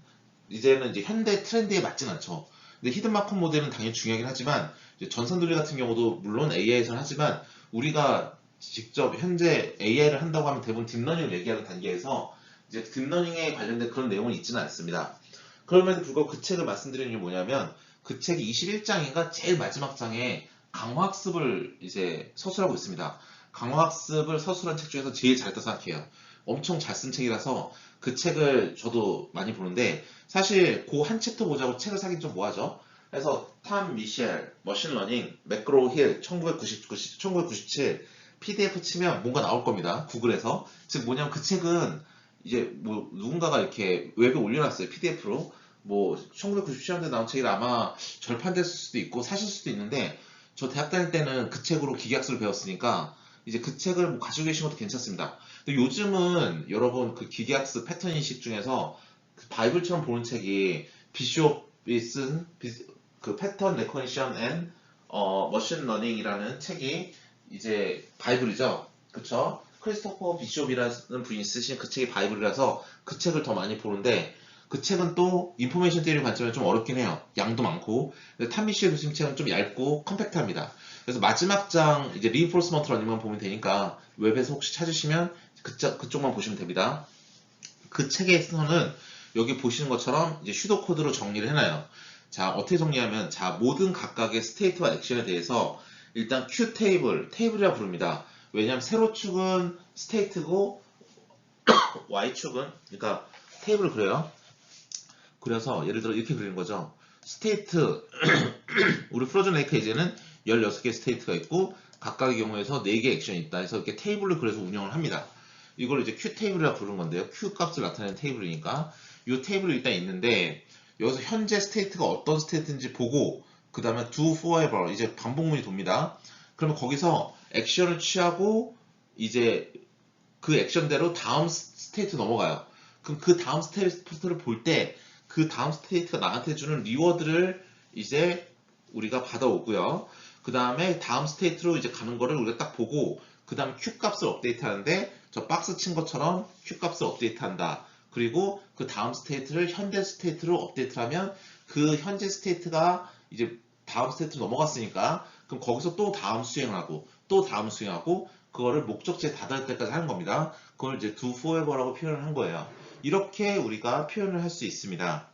이제는 이제 현대 트렌드에 맞진 않죠. 근데 히든 마콥 모델은 당연히 중요하긴 하지만 전산 논리 같은 경우도 물론 AI에서는 하지만 우리가 직접 현재 AI를 한다고 하면 대부분 딥러닝을 얘기하는 단계에서 이제 딥러닝에 관련된 그런 내용은 있지는 않습니다. 그럼에도 불구하고 그 책을 말씀드리는 게 뭐냐면 그 책이 21장인가 제일 마지막 장에 강화학습을 이제 서술하고 있습니다. 강화학습을 서술한 책 중에서 제일 잘했다 생각해요. 엄청 잘 쓴 책이라서 그 책을 저도 많이 보는데 사실 그 한 챕터 보자고 책을 사긴 좀 뭐하죠? 그래서 탐 미셸, 머신러닝, 매크로 힐 1997 PDF 치면 뭔가 나올 겁니다. 구글에서. 즉 뭐냐면 그 책은 이제 뭐 누군가가 이렇게 웹에 올려놨어요. PDF로. 뭐 1997년도에 나온 책이라 아마 절판됐을 수도 있고 사실 수도 있는데 저 대학 다닐 때는 그 책으로 기계학습을 배웠으니까 이제 그 책을 뭐 가지고 계신 것도 괜찮습니다. 근데 요즘은 여러분 그 기계학습 패턴 인식 중에서 그 바이블처럼 보는 책이 비숍이 쓴 그 패턴 레코니션 앤 머신 러닝이라는 책이 이제 바이블이죠. 그쵸? 크리스토퍼 비숍이라는 분이 쓰신 그 책이 바이블이라서 그 책을 더 많이 보는데 그 책은 또 인포메이션 테오리 관점에서 좀 어렵긴 해요. 양도 많고. 탐미셸 교수님 책은 좀 얇고 컴팩트합니다. 그래서 마지막 장 이제 리인포스먼트 러닝만 보면 되니까 웹에서 혹시 찾으시면 그쪽만 보시면 됩니다. 그 책에서는 여기 보시는 것처럼 이제 슈도 코드로 정리를 해놔요. 자, 어떻게 정리하면 자, 모든 각각의 스테이트와 액션에 대해서 일단 Q 테이블이라 부릅니다. 왜냐하면 세로축은 스테이트고 Y축은 그러니까 테이블을 그려요. 그래서 예를 들어 이렇게 그리는 거죠. 스테이트 우리 프로즌 레이크 이제는 16개 스테이트가 있고 각각의 경우에서 4개 액션이 있다 해서 이렇게 테이블을 그려서 운영을 합니다. 이걸 이제 Q 테이블이라고 부르는 건데요. Q 값을 나타내는 테이블이니까 이 테이블이 일단 있는데 여기서 현재 스테이트가 어떤 스테이트인지 보고 그 다음에 do forever 이제 반복문이 돕니다. 그러면 거기서 액션을 취하고 이제 그 액션대로 다음 스테이트 넘어가요. 그럼 그 다음 스테이트를 볼 때 그 다음 스테이트가 나한테 주는 리워드를 이제 우리가 받아오고요. 그 다음에 다음 스테이트로 이제 가는 거를 우리가 딱 보고 그 다음에 Q 값을 업데이트 하는데 저 박스 친 것처럼 Q 값을 업데이트한다. 그리고 그 다음 스테이트를 현재 스테이트로 업데이트를 하면 그 현재 스테이트가 이제 다음 스테이트로 넘어갔으니까 그럼 거기서 또 다음 수행을 하고 또 다음 수행하고 그거를 목적지에 다다를 때까지 하는 겁니다. 그걸 이제 do forever라고 표현을 한 거예요. 이렇게 우리가 표현을 할 수 있습니다.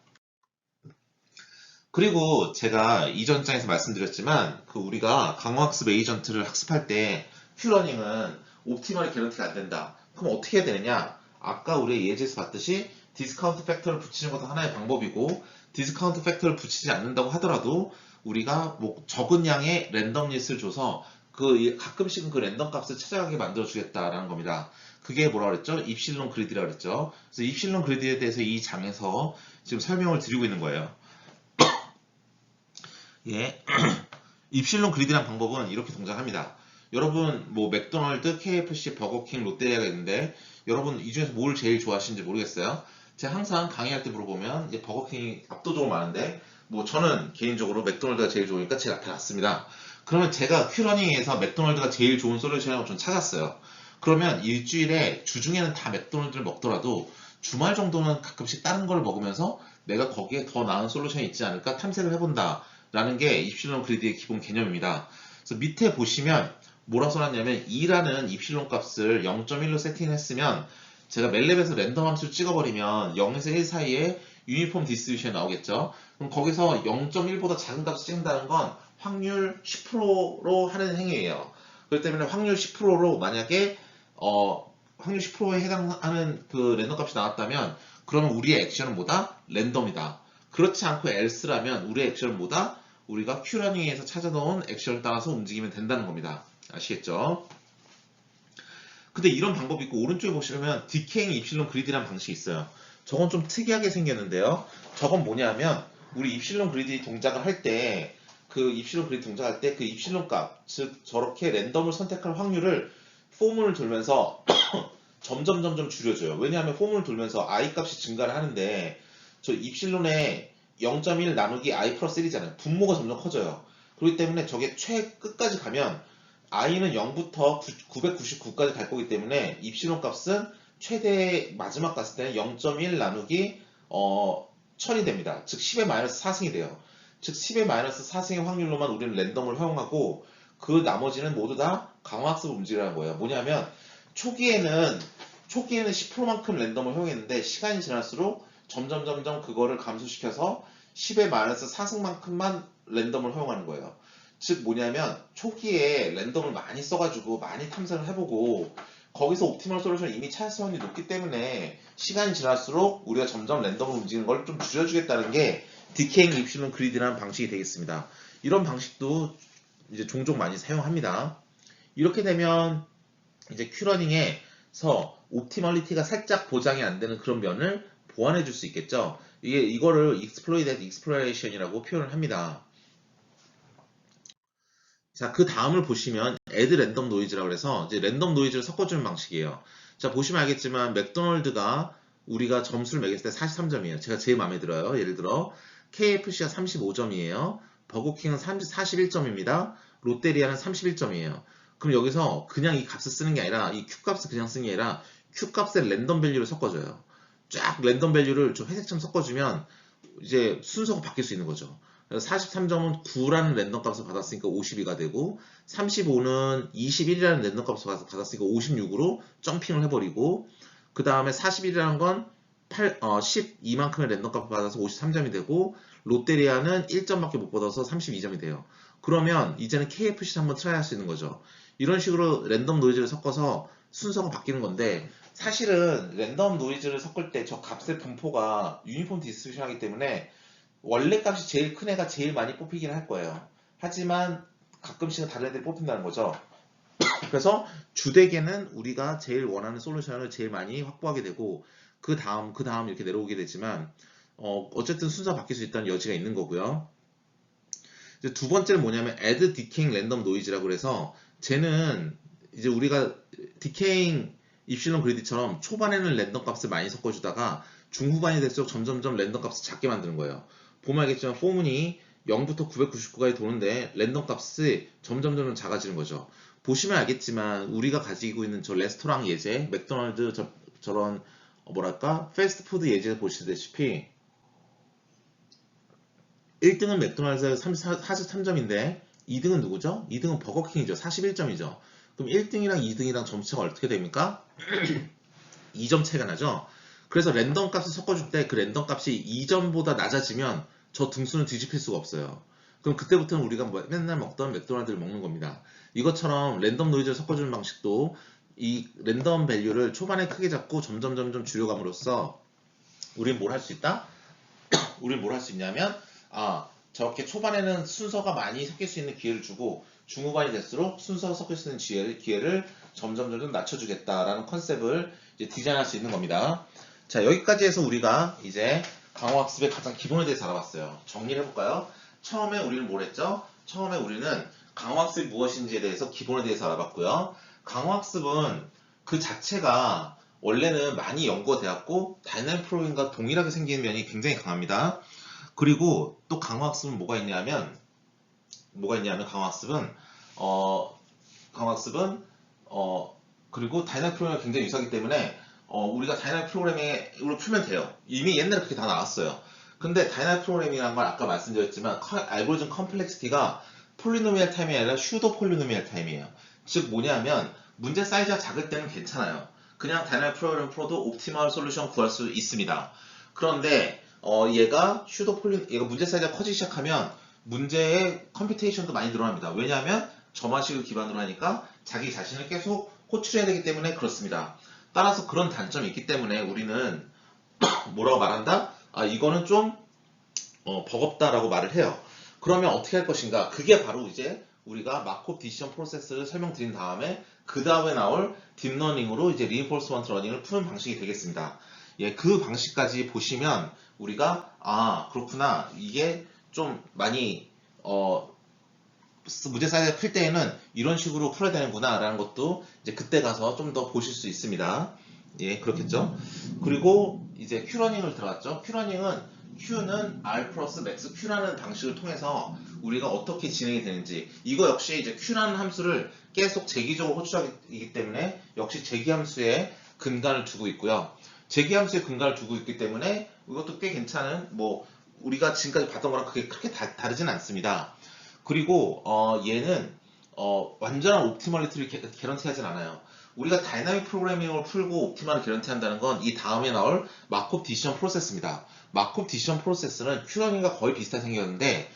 그리고 제가 이전 장에서 말씀드렸지만 그 우리가 강화학습 에이전트를 학습할 때 큐러닝은 옵티멀이 개런티가 안 된다. 그럼 어떻게 해야 되느냐? 아까 우리 예제에서 봤듯이 디스카운트 팩터를 붙이는 것도 하나의 방법이고 디스카운트 팩터를 붙이지 않는다고 하더라도 우리가 뭐 적은 양의 랜덤 리스트를 줘서 그 가끔씩은 그 랜덤 값을 찾아가게 만들어 주겠다라는 겁니다. 그게 뭐라 그랬죠? 입실론 그리드라고 그랬죠. 그래서 입실론 그리드에 대해서 이 장에서 지금 설명을 드리고 있는 거예요. 예. 입실론 그리드란 방법은 이렇게 동작합니다. 여러분 뭐 맥도날드, KFC, 버거킹, 롯데리아가 있는데 여러분 이 중에서 뭘 제일 좋아하시는지 모르겠어요. 제가 항상 강의할 때 물어보면 이제 버거킹이 압도적으로 많은데 뭐 저는 개인적으로 맥도날드가 제일 좋으니까 제일 앞에 놨습니다. 그러면 제가 큐러닝에서 맥도날드가 제일 좋은 솔루션이라고 좀 찾았어요. 그러면 일주일에 주중에는 다 맥도날드를 먹더라도 주말 정도는 가끔씩 다른 걸 먹으면서 내가 거기에 더 나은 솔루션이 있지 않을까 탐색을 해본다. 라는 게 입실론 그리드의 기본 개념입니다. 그래서 밑에 보시면 뭐라 써놨냐면 2라는 입실론 값을 0.1로 세팅했으면 제가 멜랩에서 랜덤 함수를 찍어버리면 0에서 1 사이에 유니폼 디스트리뷰션이 나오겠죠. 그럼 거기서 0.1보다 작은 값을 찍는다는 건 확률 10%로 하는 행위예요. 그렇기 때문에 확률 10%로 만약에 확률 10%에 해당하는 그 랜덤 값이 나왔다면 그러면 우리의 액션은 뭐다? 랜덤이다. 그렇지 않고 else라면 우리의 액션은 뭐다? 우리가 큐러닝에서 찾아놓은 액션을 따라서 움직이면 된다는 겁니다. 아시겠죠? 근데 이런 방법이 있고 오른쪽에 보시면 디케잉 입실론 그리드라는 방식이 있어요. 저건 좀 특이하게 생겼는데요. 저건 뭐냐면 우리 입실론 그리드 동작을 할 때 그 입실론 그리드 동작할 때 그 입실론 값, 즉 저렇게 랜덤을 선택할 확률을 포문을 돌면서 점점 줄여줘요. 왜냐하면 포문을 돌면서 i 값이 증가를 하는데 저 입실론에 0.1 나누기 i 플러스 1이잖아요. 분모가 점점 커져요. 그렇기 때문에 저게 끝까지 가면 i는 0부터 999까지 갈 거기 때문에 입실론 값은 최대 마지막 갔을 때는 0.1 나누기 1000이 됩니다. 즉 10의 마이너스 4승이 돼요. 즉 10의 마이너스 4승의 확률로만 우리는 랜덤을 허용하고 그 나머지는 모두 다 강화학습을 움직이라는 거예요. 뭐냐면 초기에는 10%만큼 랜덤을 허용했는데 시간이 지날수록 점점 그거를 감소시켜서 10의 마이너스 4승만큼만 랜덤을 허용하는 거예요. 즉 뭐냐면 초기에 랜덤을 많이 써가지고 많이 탐색을 해보고 거기서 옵티멀 솔루션을 이미 찾을 확률이 높기 때문에 시간이 지날수록 우리가 점점 랜덤을 움직이는 걸 좀 줄여주겠다는 게 디케잉 입실론 그리드라는 방식이 되겠습니다. 이런 방식도 이제 종종 많이 사용합니다. 이렇게 되면 이제 큐러닝에서 옵티멀리티가 살짝 보장이 안 되는 그런 면을 보완해 줄 수 있겠죠. 이거를 exploited exploration이라고 표현을 합니다. 자, 그 다음을 보시면 add random noise라고 해서 이제 랜덤 노이즈를 섞어주는 방식이에요. 자, 보시면 알겠지만 맥도날드가 우리가 점수를 매겼을 때 43점이에요. 제가 제일 마음에 들어요. 예를 들어 KFC가 35점이에요. 버거킹은 41점입니다. 롯데리아는 31점이에요. 그럼 여기서 그냥 이 값을 쓰는 게 아니라 이 Q값을 그냥 쓰는 게 아니라 Q값의 랜덤 밸류를 섞어줘요. 쫙 랜덤 밸류를 좀 회색처럼 섞어주면 이제 순서가 바뀔 수 있는 거죠. 43점은 9라는 랜덤 값을 받았으니까 52가 되고 35는 21이라는 랜덤 값을 받았으니까 56으로 점핑을 해버리고 그 다음에 41이라는 건 12만큼의 랜덤 값을 받아서 53점이 되고 롯데리아는 1점밖에 못 받아서 32점이 돼요. 그러면 이제는 KFC 한번 트라이 할 수 있는 거죠. 이런 식으로 랜덤 노이즈를 섞어서 순서가 바뀌는 건데 사실은 랜덤 노이즈를 섞을 때 저 값의 분포가 유니폼 디스트리뷰션 하기 때문에 원래 값이 제일 큰 애가 제일 많이 뽑히긴 할 거예요. 하지만 가끔씩은 다른 애들이 뽑힌다는 거죠. 그래서 주되게는 우리가 제일 원하는 솔루션을 제일 많이 확보하게 되고 그 다음 이렇게 내려오게 되지만 어쨌든 순서가 바뀔 수 있다는 여지가 있는 거고요. 이제 두 번째는 뭐냐면 add decaying random noise라고 그래서 쟤는 이제 우리가 decaying 입실론 그리드처럼 초반에는 랜덤 값을 많이 섞어주다가 중후반이 될수록 점점 랜덤 값을 작게 만드는 거예요. 보면 알겠지만 포문이 0부터 999까지 도는데 랜덤 값이 점점 작아지는 거죠. 보시면 알겠지만 우리가 가지고 있는 저 레스토랑 예제, 맥도날드 저런 뭐랄까 패스트푸드 예제 보시다시피 1등은 맥도날드 43점인데 2등은 누구죠? 2등은 버거킹이죠. 41점이죠. 그럼 1등이랑 2등이랑 점수차가 어떻게 됩니까? 2점 차이가 나죠. 그래서 랜덤 값을 섞어줄 때 그 랜덤 값이 2점보다 낮아지면 저 등수는 뒤집힐 수가 없어요. 그럼 그때부터는 우리가 맨날 먹던 맥도날드를 먹는 겁니다. 이것처럼 랜덤 노이즈를 섞어주는 방식도 이 랜덤 밸류를 초반에 크게 잡고 점점 줄여감으로써 우린 뭘 할 수 있다? 우린 뭘 할 수 있냐면 저렇게 초반에는 순서가 많이 섞일 수 있는 기회를 주고 중후반이 될수록 순서가 섞일 수 있는 기회를 점점 낮춰주겠다라는 컨셉을 이제 디자인할 수 있는 겁니다. 자, 여기까지 해서 우리가 이제 강화학습의 가장 기본에 대해서 알아봤어요. 정리를 해볼까요? 처음에 우리는 뭘 했죠? 처음에 우리는 강화학습이 무엇인지에 대해서 기본에 대해서 알아봤고요. 강화학습은 그 자체가 원래는 많이 연구가 되었고 다이나믹 프로그램과 동일하게 생기는 면이 굉장히 강합니다. 그리고 또 강화학습은 뭐가 있냐면 강화학습은 그리고 다이나믹 프로그램이 굉장히 유사하기 때문에 우리가 다이나믹 프로그래밍으로 풀면 돼요. 이미 옛날에 그렇게 다 나왔어요. 근데 다이나믹 프로그래밍이라는 걸 아까 말씀드렸지만 알고리즘 컴플렉시티가 폴리노미얼 타임이 아니라 슈도 폴리노미얼 타임이에요. 즉 뭐냐면 문제 사이즈가 작을 때는 괜찮아요. 그냥 다이나믹 프로그래밍 풀어도 옵티멀 솔루션 구할 수 있습니다. 그런데 얘가 문제 사이즈가 커지기 시작하면 문제의 컴퓨테이션도 많이 늘어납니다. 왜냐하면 점화식을 기반으로 하니까 자기 자신을 계속 호출해야 되기 때문에 그렇습니다. 따라서 그런 단점이 있기 때문에 우리는 뭐라고 말한다? 이거는 좀 버겁다라고 말을 해요. 그러면 어떻게 할 것인가? 그게 바로 이제 우리가 마콥 디시전 프로세스를 설명드린 다음에 그 다음에 나올 딥러닝으로 이제 리인포스먼트 러닝을 푸는 방식이 되겠습니다. 예, 그 방식까지 보시면 우리가 그렇구나, 이게 좀 많이 문제 사이즈가 클 때에는 이런 식으로 풀어야 되는구나 라는 것도 이제 그때 가서 좀 더 보실 수 있습니다. 예, 그렇겠죠. 그리고 이제 Q러닝을 들어갔죠. Q는 R 플러스 맥스 Q라는 방식을 통해서 우리가 어떻게 진행이 되는지, 이거 역시 이제 Q라는 함수를 계속 재기적으로 호출하기 때문에 역시 재기함수에 근간을 두고 있고요. 재기함수에 근간을 두고 있기 때문에 이것도 꽤 괜찮은, 우리가 지금까지 봤던 거랑 그게 그렇게 다르진 않습니다. 그리고 얘는 완전한 옵티멀리티를 개런티하진 않아요. 우리가 다이나믹 프로그래밍을 풀고 옵티멀을 개런티한다는 건 이 다음에 나올 마콥 디시전 프로세스입니다. 마콥 디시전 프로세스는 Q러닝과 거의 비슷하게 생겼는데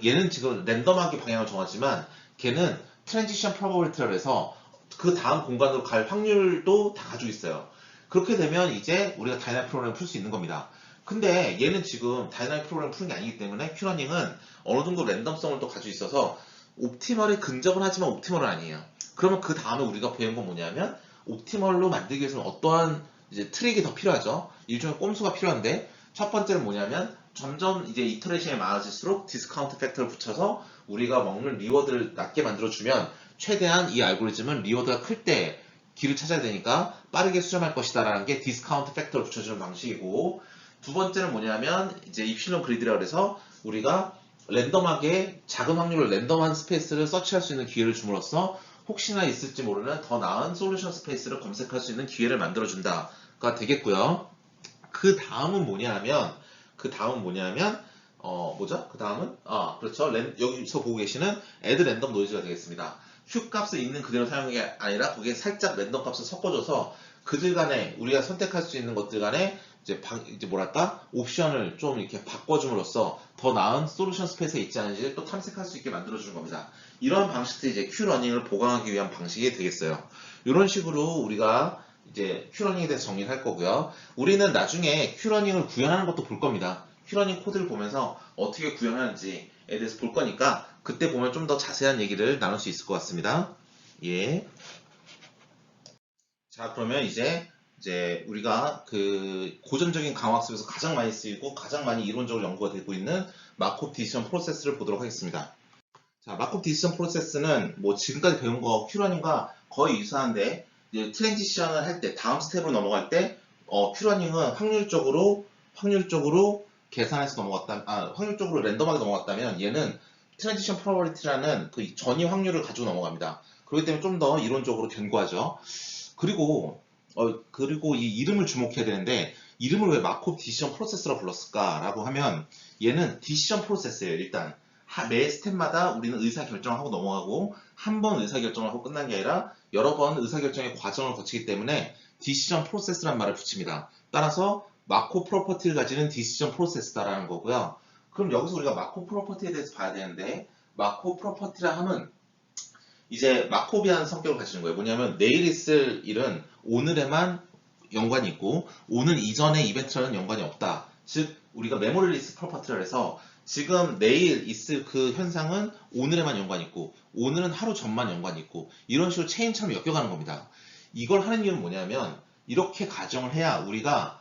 얘는 지금 랜덤하게 방향을 정하지만 걔는 트랜지션 프로버빌리티라고 해서 그 다음 공간으로 갈 확률도 다 가지고 있어요. 그렇게 되면 이제 우리가 다이나믹 프로그램을 풀 수 있는 겁니다. 근데 얘는 지금 다이나믹 프로그램을 푸는 게 아니기 때문에 Q러닝은 어느 정도 랜덤성을 또 가지고 있어서 옵티멀에 근접은 하지만 옵티멀은 아니에요. 그러면 그 다음에 우리가 배운 건 뭐냐면 옵티멀로 만들기 위해서는 어떠한 이제 트릭이 더 필요하죠. 일종의 꼼수가 필요한데 첫 번째는 뭐냐면 점점 이제 이터레이션이 많아질수록 디스카운트 팩터를 붙여서 우리가 먹는 리워드를 낮게 만들어주면 최대한 이 알고리즘은 리워드가 클 때 길을 찾아야 되니까 빠르게 수정할 것이다 라는 게 디스카운트 팩터를 붙여주는 방식이고, 두 번째는 뭐냐면 이제 입실론 그리드라고 해서 우리가 랜덤하게 작은 확률로 랜덤한 스페이스를 서치할 수 있는 기회를 줌으로써 혹시나 있을지 모르는 더 나은 솔루션 스페이스를 검색할 수 있는 기회를 만들어준다가 되겠고요. 그 다음은 뭐냐면 그렇죠. 여기서 보고 계시는 add 랜덤 노이즈가 되겠습니다. Q 값을 있는 그대로 사용하는 게 아니라 거기에 살짝 랜덤 값을 섞어줘서 그들 간에 우리가 선택할 수 있는 것들 간에 이제 옵션을 좀 이렇게 바꿔줌으로써 더 나은 솔루션 스페이스에 있지 않은지를 또 탐색할 수 있게 만들어주는 겁니다. 이런 방식들이 이제 Q러닝을 보강하기 위한 방식이 되겠어요. 이런 식으로 우리가 이제 Q러닝에 대해서 정리를 할 거고요. 우리는 나중에 Q러닝을 구현하는 것도 볼 겁니다. Q러닝 코드를 보면서 어떻게 구현하는지에 대해서 볼 거니까 그때 보면 좀 더 자세한 얘기를 나눌 수 있을 것 같습니다. 예. 자, 그러면 이제 우리가 그 고전적인 강화학습에서 가장 많이 쓰이고 가장 많이 이론적으로 연구가 되고 있는 마콥 디시전 프로세스를 보도록 하겠습니다. 자, 마콥 디시전 프로세스는 지금까지 배운 거 Q러닝과 거의 유사한데 이제 트랜지션을 할 때 다음 스텝으로 넘어갈 때 Q러닝은 확률적으로 계산해서 확률적으로 랜덤하게 넘어갔다면 얘는 트랜지션 프로버빌리티라는 그 전이 확률을 가지고 넘어갑니다. 그렇기 때문에 좀 더 이론적으로 견고하죠. 그리고 이 이름을 주목해야 되는데, 이름을 왜 마코브 디시전 프로세스라고 불렀을까라고 하면, 얘는 디시전 프로세스예요. 일단 매 스텝마다 우리는 의사결정을 하고 넘어가고, 한 번 의사결정을 하고 끝난 게 아니라 여러 번 의사결정의 과정을 거치기 때문에 디시전 프로세스란 말을 붙입니다. 따라서 마코브 프로퍼티를 가지는 디시전 프로세스다라는 거고요. 그럼 여기서 우리가 마코브 프로퍼티에 대해서 봐야 되는데, 마코브 프로퍼티라 함은 이제 마코비안 성격을 가지는 거예요. 뭐냐면 내일 있을 일은 오늘에만 연관이 있고, 오늘 이전의 이벤트와는 연관이 없다. 즉 우리가 메모리리스 프로퍼티라 해서 지금 내일 있을 그 현상은 오늘에만 연관이 있고, 오늘은 하루 전만 연관이 있고, 이런 식으로 체인처럼 엮여가는 겁니다. 이걸 하는 이유는 뭐냐면, 이렇게 가정을 해야 우리가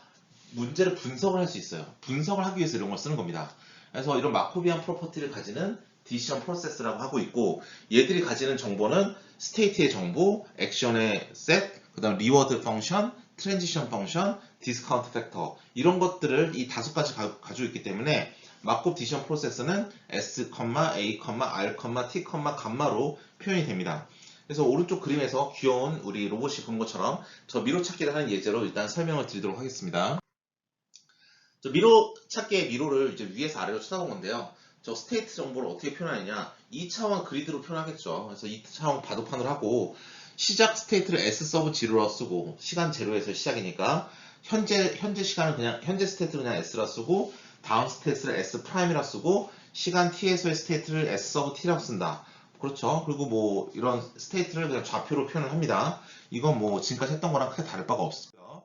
문제를 분석을 할 수 있어요. 분석을 하기 위해서 이런 걸 쓰는 겁니다. 그래서 이런 마코비안 프로퍼티를 가지는 디시전 프로세스라고 하고 있고, 얘들이 가지는 정보는 스테이트의 정보, 액션의 셋, 그 다음 리워드 펑션, 트랜지션 펑션, 디스카운트 팩터, 이런 것들을 이 5가지 가지고 있기 때문에 마코브 디시전 프로세스는 S, A, R, T, 감마로 표현이 됩니다. 그래서 오른쪽 그림에서 귀여운 우리 로봇이 보는 것처럼 저 미로 찾기를 하는 예제로 일단 설명을 드리도록 하겠습니다. 저 미로 찾기의 미로를 이제 위에서 아래로 쳐다본 건데요. 저 스테이트 정보를 어떻게 표현하느냐, 2차원 그리드로 표현하겠죠. 그래서 2차원 바둑판을 하고, 시작 스테이트를 S 서브 0로 쓰고, 시간 제로에서 시작이니까 현재 시간을 그냥 현재 스테이트를 그냥 S라 쓰고, 다음 스테이트를 S 프라임이라 쓰고, 시간 T에서의 스테이트를 S 서브 T라고 쓴다. 그렇죠. 그리고 뭐 이런 스테이트를 그냥 좌표로 표현을 합니다. 이건 뭐 지금까지 했던 거랑 크게 다를 바가 없고요.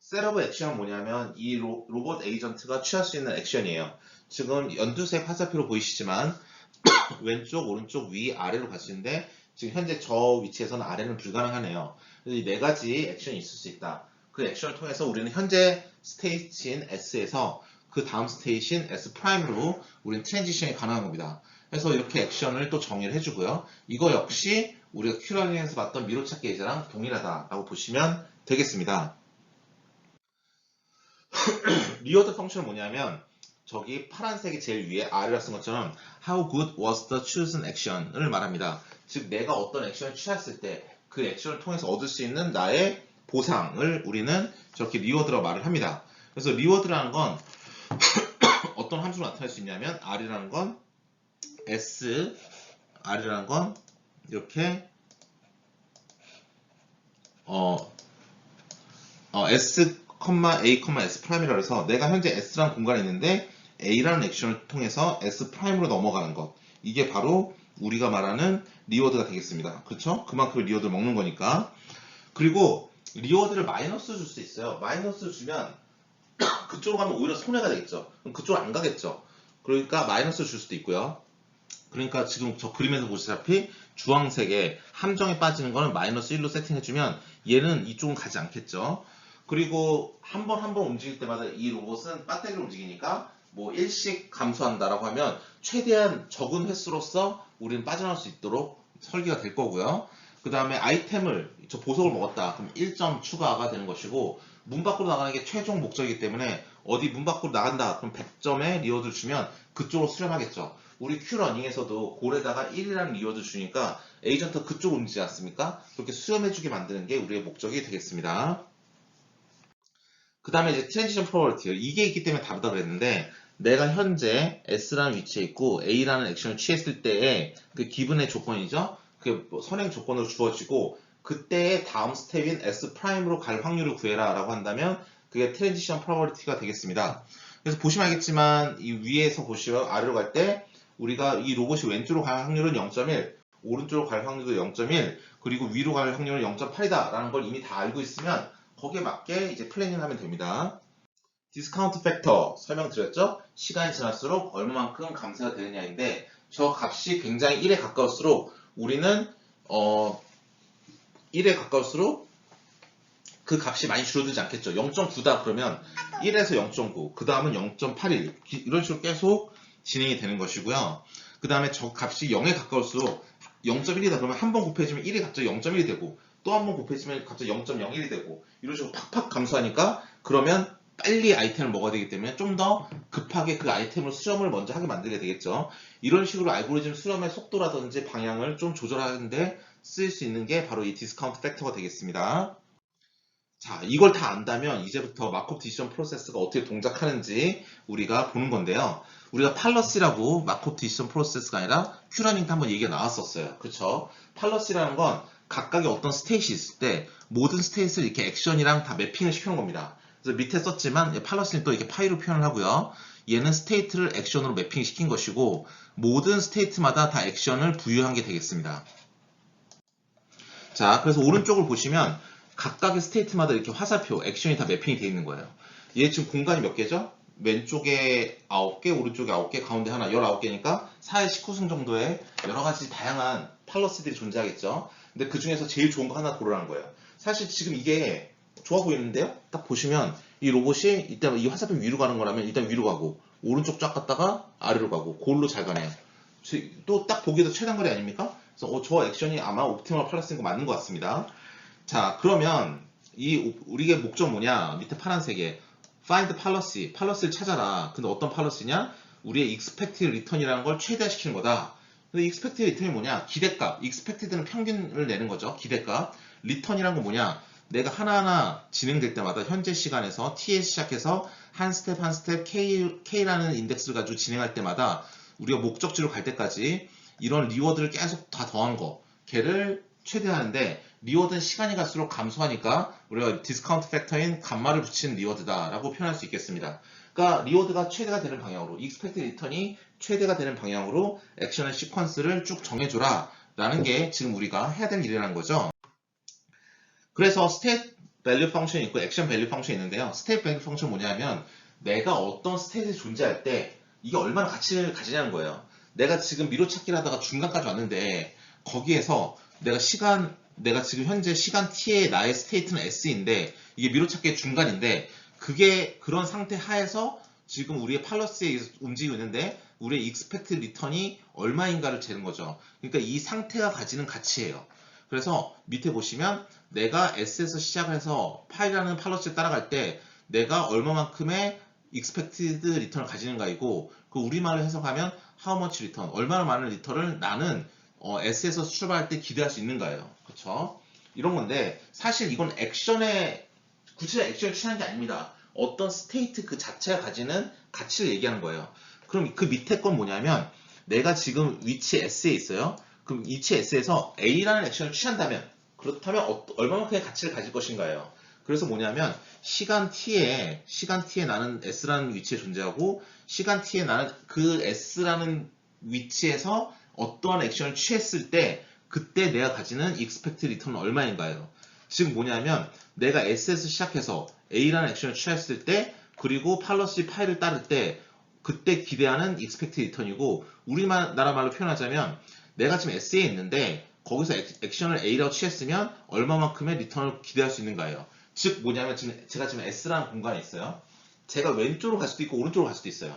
셋업 액션은 뭐냐면 이 로봇 에이전트가 취할 수 있는 액션이에요. 지금 연두색 화살표로 보이시지만 왼쪽, 오른쪽, 위, 아래로 가시는데, 지금 현재 저 위치에서는 아래는 불가능하네요. 그래서 이 4가지 액션이 있을 수 있다. 그 액션을 통해서 우리는 현재 스테이트인 S에서 그 다음 스테이트인 S 프라임으로 우리는 트랜지션이 가능한 겁니다. 그래서 이렇게 액션을 또 정의를 해주고요. 이거 역시 우리가 큐러닝에서 봤던 미로찾기 예제랑 동일하다라고 보시면 되겠습니다. 리워드 펑션은 뭐냐면, 저기 파란색이 제일 위에 R이라 쓴 것처럼 How good was the chosen action을 말합니다. 즉 내가 어떤 액션을 취했을 때 그 액션을 통해서 얻을 수 있는 나의 보상을 우리는 저렇게 리워드라고 말을 합니다. 그래서 리워드라는 건 어떤 함수로 나타낼 수 있냐면, R이라는 건 S, R이라는 건 이렇게 S, A, S 프라임이라고 해서 내가 현재 S라는 공간에 있는데 A라는 액션을 통해서 S 프라임으로 넘어가는 것, 이게 바로 우리가 말하는 리워드가 되겠습니다. 그렇죠? 그만큼 리워드를 먹는 거니까. 그리고 리워드를 마이너스 줄 수 있어요. 마이너스 주면 그쪽으로 가면 오히려 손해가 되겠죠. 그럼 그쪽으로 안 가겠죠. 그러니까 마이너스 줄 수도 있고요. 그러니까 지금 저 그림에서 보시다시피 주황색에 함정에 빠지는 거는 마이너스 1로 세팅해주면 얘는 이쪽은 가지 않겠죠. 그리고 한 번 움직일 때마다 이 로봇은 배터리를 움직이니까 뭐 1씩 감소한다라고 하면 최대한 적은 횟수로서 우리는 빠져나올 수 있도록 설계가 될 거고요. 그 다음에 아이템을, 저 보석을 먹었다. 그럼 1점 추가가 되는 것이고, 문 밖으로 나가는 게 최종 목적이기 때문에 어디 문 밖으로 나간다. 그럼 100점의 리워드를 주면 그쪽으로 수렴하겠죠. 우리 큐러닝에서도 골에다가 1이라는 리워드 주니까 에이전트가 그쪽으로 움직이지 않습니까? 그렇게 수렴해주게 만드는 게 우리의 목적이 되겠습니다. 그 다음에 이제 트랜지션 프로버티요. 이게 있기 때문에 다르다 그랬는데, 내가 현재 S라는 위치에 있고 A라는 액션을 취했을 때의 그 기분의 조건이죠. 그 선행 조건으로 주어지고, 그때의 다음 스텝인 S 프라임으로 갈 확률을 구해라 라고 한다면 그게 트랜지션 프로버티가 되겠습니다. 그래서 보시면 알겠지만 이 위에서 보시면 아래로 갈 때 우리가 이 로봇이 왼쪽으로 갈 확률은 0.1, 오른쪽으로 갈 확률도 0.1, 그리고 위로 갈 확률은 0.8이다 라는 걸 이미 다 알고 있으면 거기에 맞게 이제 플래닝을 하면 됩니다. 디스카운트 팩터 설명드렸죠? 시간이 지날수록 얼마만큼 감소가 되느냐인데, 저 값이 굉장히 1에 가까울수록 우리는 1에 가까울수록 그 값이 많이 줄어들지 않겠죠. 0.9다 그러면 1에서 0.9, 그 다음은 0.81, 이런 식으로 계속 진행이 되는 것이고요. 그 다음에 저 값이 0에 가까울수록 0.1이다 그러면 한 번 곱해지면 1이 갑자기 0.1이 되고, 또 한 번 곱해지면 갑자기 0.01이 되고, 이런 식으로 팍팍 감소하니까 그러면 빨리 아이템을 먹어야 되기 때문에 좀 더 급하게 그 아이템을 수렴을 먼저 하게 만들게 되겠죠. 이런 식으로 알고리즘 수렴의 속도라든지 방향을 좀 조절하는데 쓰일 수 있는 게 바로 이 디스카운트 팩터가 되겠습니다. 자, 이걸 다 안다면 이제부터 마크업 디시전 프로세스가 어떻게 동작하는지 우리가 보는 건데요. 우리가 팔러시라고 마크업 디시전 프로세스가 아니라 큐러닝 때 한번 얘기가 나왔었어요. 그쵸? 팔러시라는 건 각각의 어떤 스테이시 있을 때 모든 스테이트를 이렇게 액션이랑 다 매핑을 시켜놓은 겁니다. 그래서 밑에 썼지만 팔러시는 또 이렇게 파이로 표현을 하고요. 얘는 스테이트를 액션으로 매핑 시킨 것이고 모든 스테이트마다 다 액션을 부여한 게 되겠습니다. 자, 그래서 오른쪽을 보시면 각각의 스테이트마다 이렇게 화살표, 액션이 다 매핑이 되어 있는 거예요. 얘 지금 공간이 몇 개죠? 왼쪽에 9개, 오른쪽에 9개, 가운데 하나 19개니까 4의 19승 정도의 여러 가지 다양한 팔러스들이 존재하겠죠. 근데 그 중에서 제일 좋은 거 하나 고르라는 거예요. 사실 지금 이게 좋아 보이는데요? 딱 보시면 이 로봇이 일단 이 화살표 위로 가는 거라면 일단 위로 가고 오른쪽 쫙 갔다가 아래로 가고 골로 잘 가네요. 또 딱 보기에도 최단거리 아닙니까? 그래서 저 액션이 아마 옵티멀 팔러스인 거 맞는 것 같습니다. 자, 그러면 우리의 목적 뭐냐? 밑에 파란색에 find policy, 팔러스를 찾아라. 근데 어떤 팔러스냐? 우리의 expected return이라는 걸 최대화시키는 거다. 근데 expected return이 뭐냐? 기대값. expected는 평균을 내는 거죠. 기대값. return이란 건 뭐냐? 내가 하나하나 진행될 때마다 현재 시간에서 t에서 시작해서 한 스텝 한 스텝 k라는 인덱스를 가지고 진행할 때마다 우리가 목적지로 갈 때까지 이런 리워드를 계속 다 더한 거. 걔를 최대화하는데 리워드는 시간이 갈수록 감소하니까 우리가 디스카운트 팩터인 감마를 붙인 리워드다라고 표현할 수 있겠습니다. 그러니까 리워드가 최대가 되는 방향으로, 익스펙트 리턴이 최대가 되는 방향으로 액션의 시퀀스를 쭉 정해줘라 라는 게 지금 우리가 해야 될 일이라는 거죠. 그래서 스테이트 밸류 펑션이 있고 액션 밸류 펑션이 있는데요. 스테이트 밸류 펑션 뭐냐면 내가 어떤 스테이트에 존재할 때 이게 얼마나 가치를 가지냐는 거예요. 내가 지금 미로찾기를 하다가 중간까지 왔는데 거기에서 내가 지금 현재 시간 t의 나의 스테이트는 s인데 이게 미로찾기의 중간인데 그게 그런 상태 하에서 지금 우리의 팔러스에 움직이고 있는데 우리의 expected return이 얼마인가를 재는 거죠. 그러니까 이 상태가 가지는 가치예요. 그래서 밑에 보시면 내가 s에서 시작해서 파이라는 팔러스를 따라갈 때 내가 얼마만큼의 expected return을 가지는가이고 그 우리말로 해석하면 how much return, 얼마나 많은 리턴을 나는 S에서 출발할 때 기대할 수 있는가요? 그쵸? 이런 건데 사실 이건 구체적 액션을 취하는 게 아닙니다. 어떤 스테이트 그 자체가 가지는 가치를 얘기하는 거예요. 그럼 그 밑에 건 뭐냐면 내가 지금 위치 S에 있어요. 그럼 위치 S에서 A라는 액션을 취한다면 그렇다면 얼마만큼의 가치를 가질 것인가요? 그래서 뭐냐면 시간 t에 나는 S라는 위치에 존재하고 시간 t에 나는 그 S라는 위치에서 어떠한 액션을 취했을 때 그때 내가 가지는 expected return은 얼마인가요? 즉 뭐냐면 내가 S에서 시작해서 A라는 액션을 취했을 때 그리고 팔러시 파이를 따를 때 그때 기대하는 expected return이고 우리나라 말로 표현하자면 내가 지금 S에 있는데 거기서 액션을 A라고 취했으면 얼마만큼의 리턴을 기대할 수 있는가요? 즉 뭐냐면 제가 지금 S라는 공간에 있어요. 제가 왼쪽으로 갈 수도 있고 오른쪽으로 갈 수도 있어요.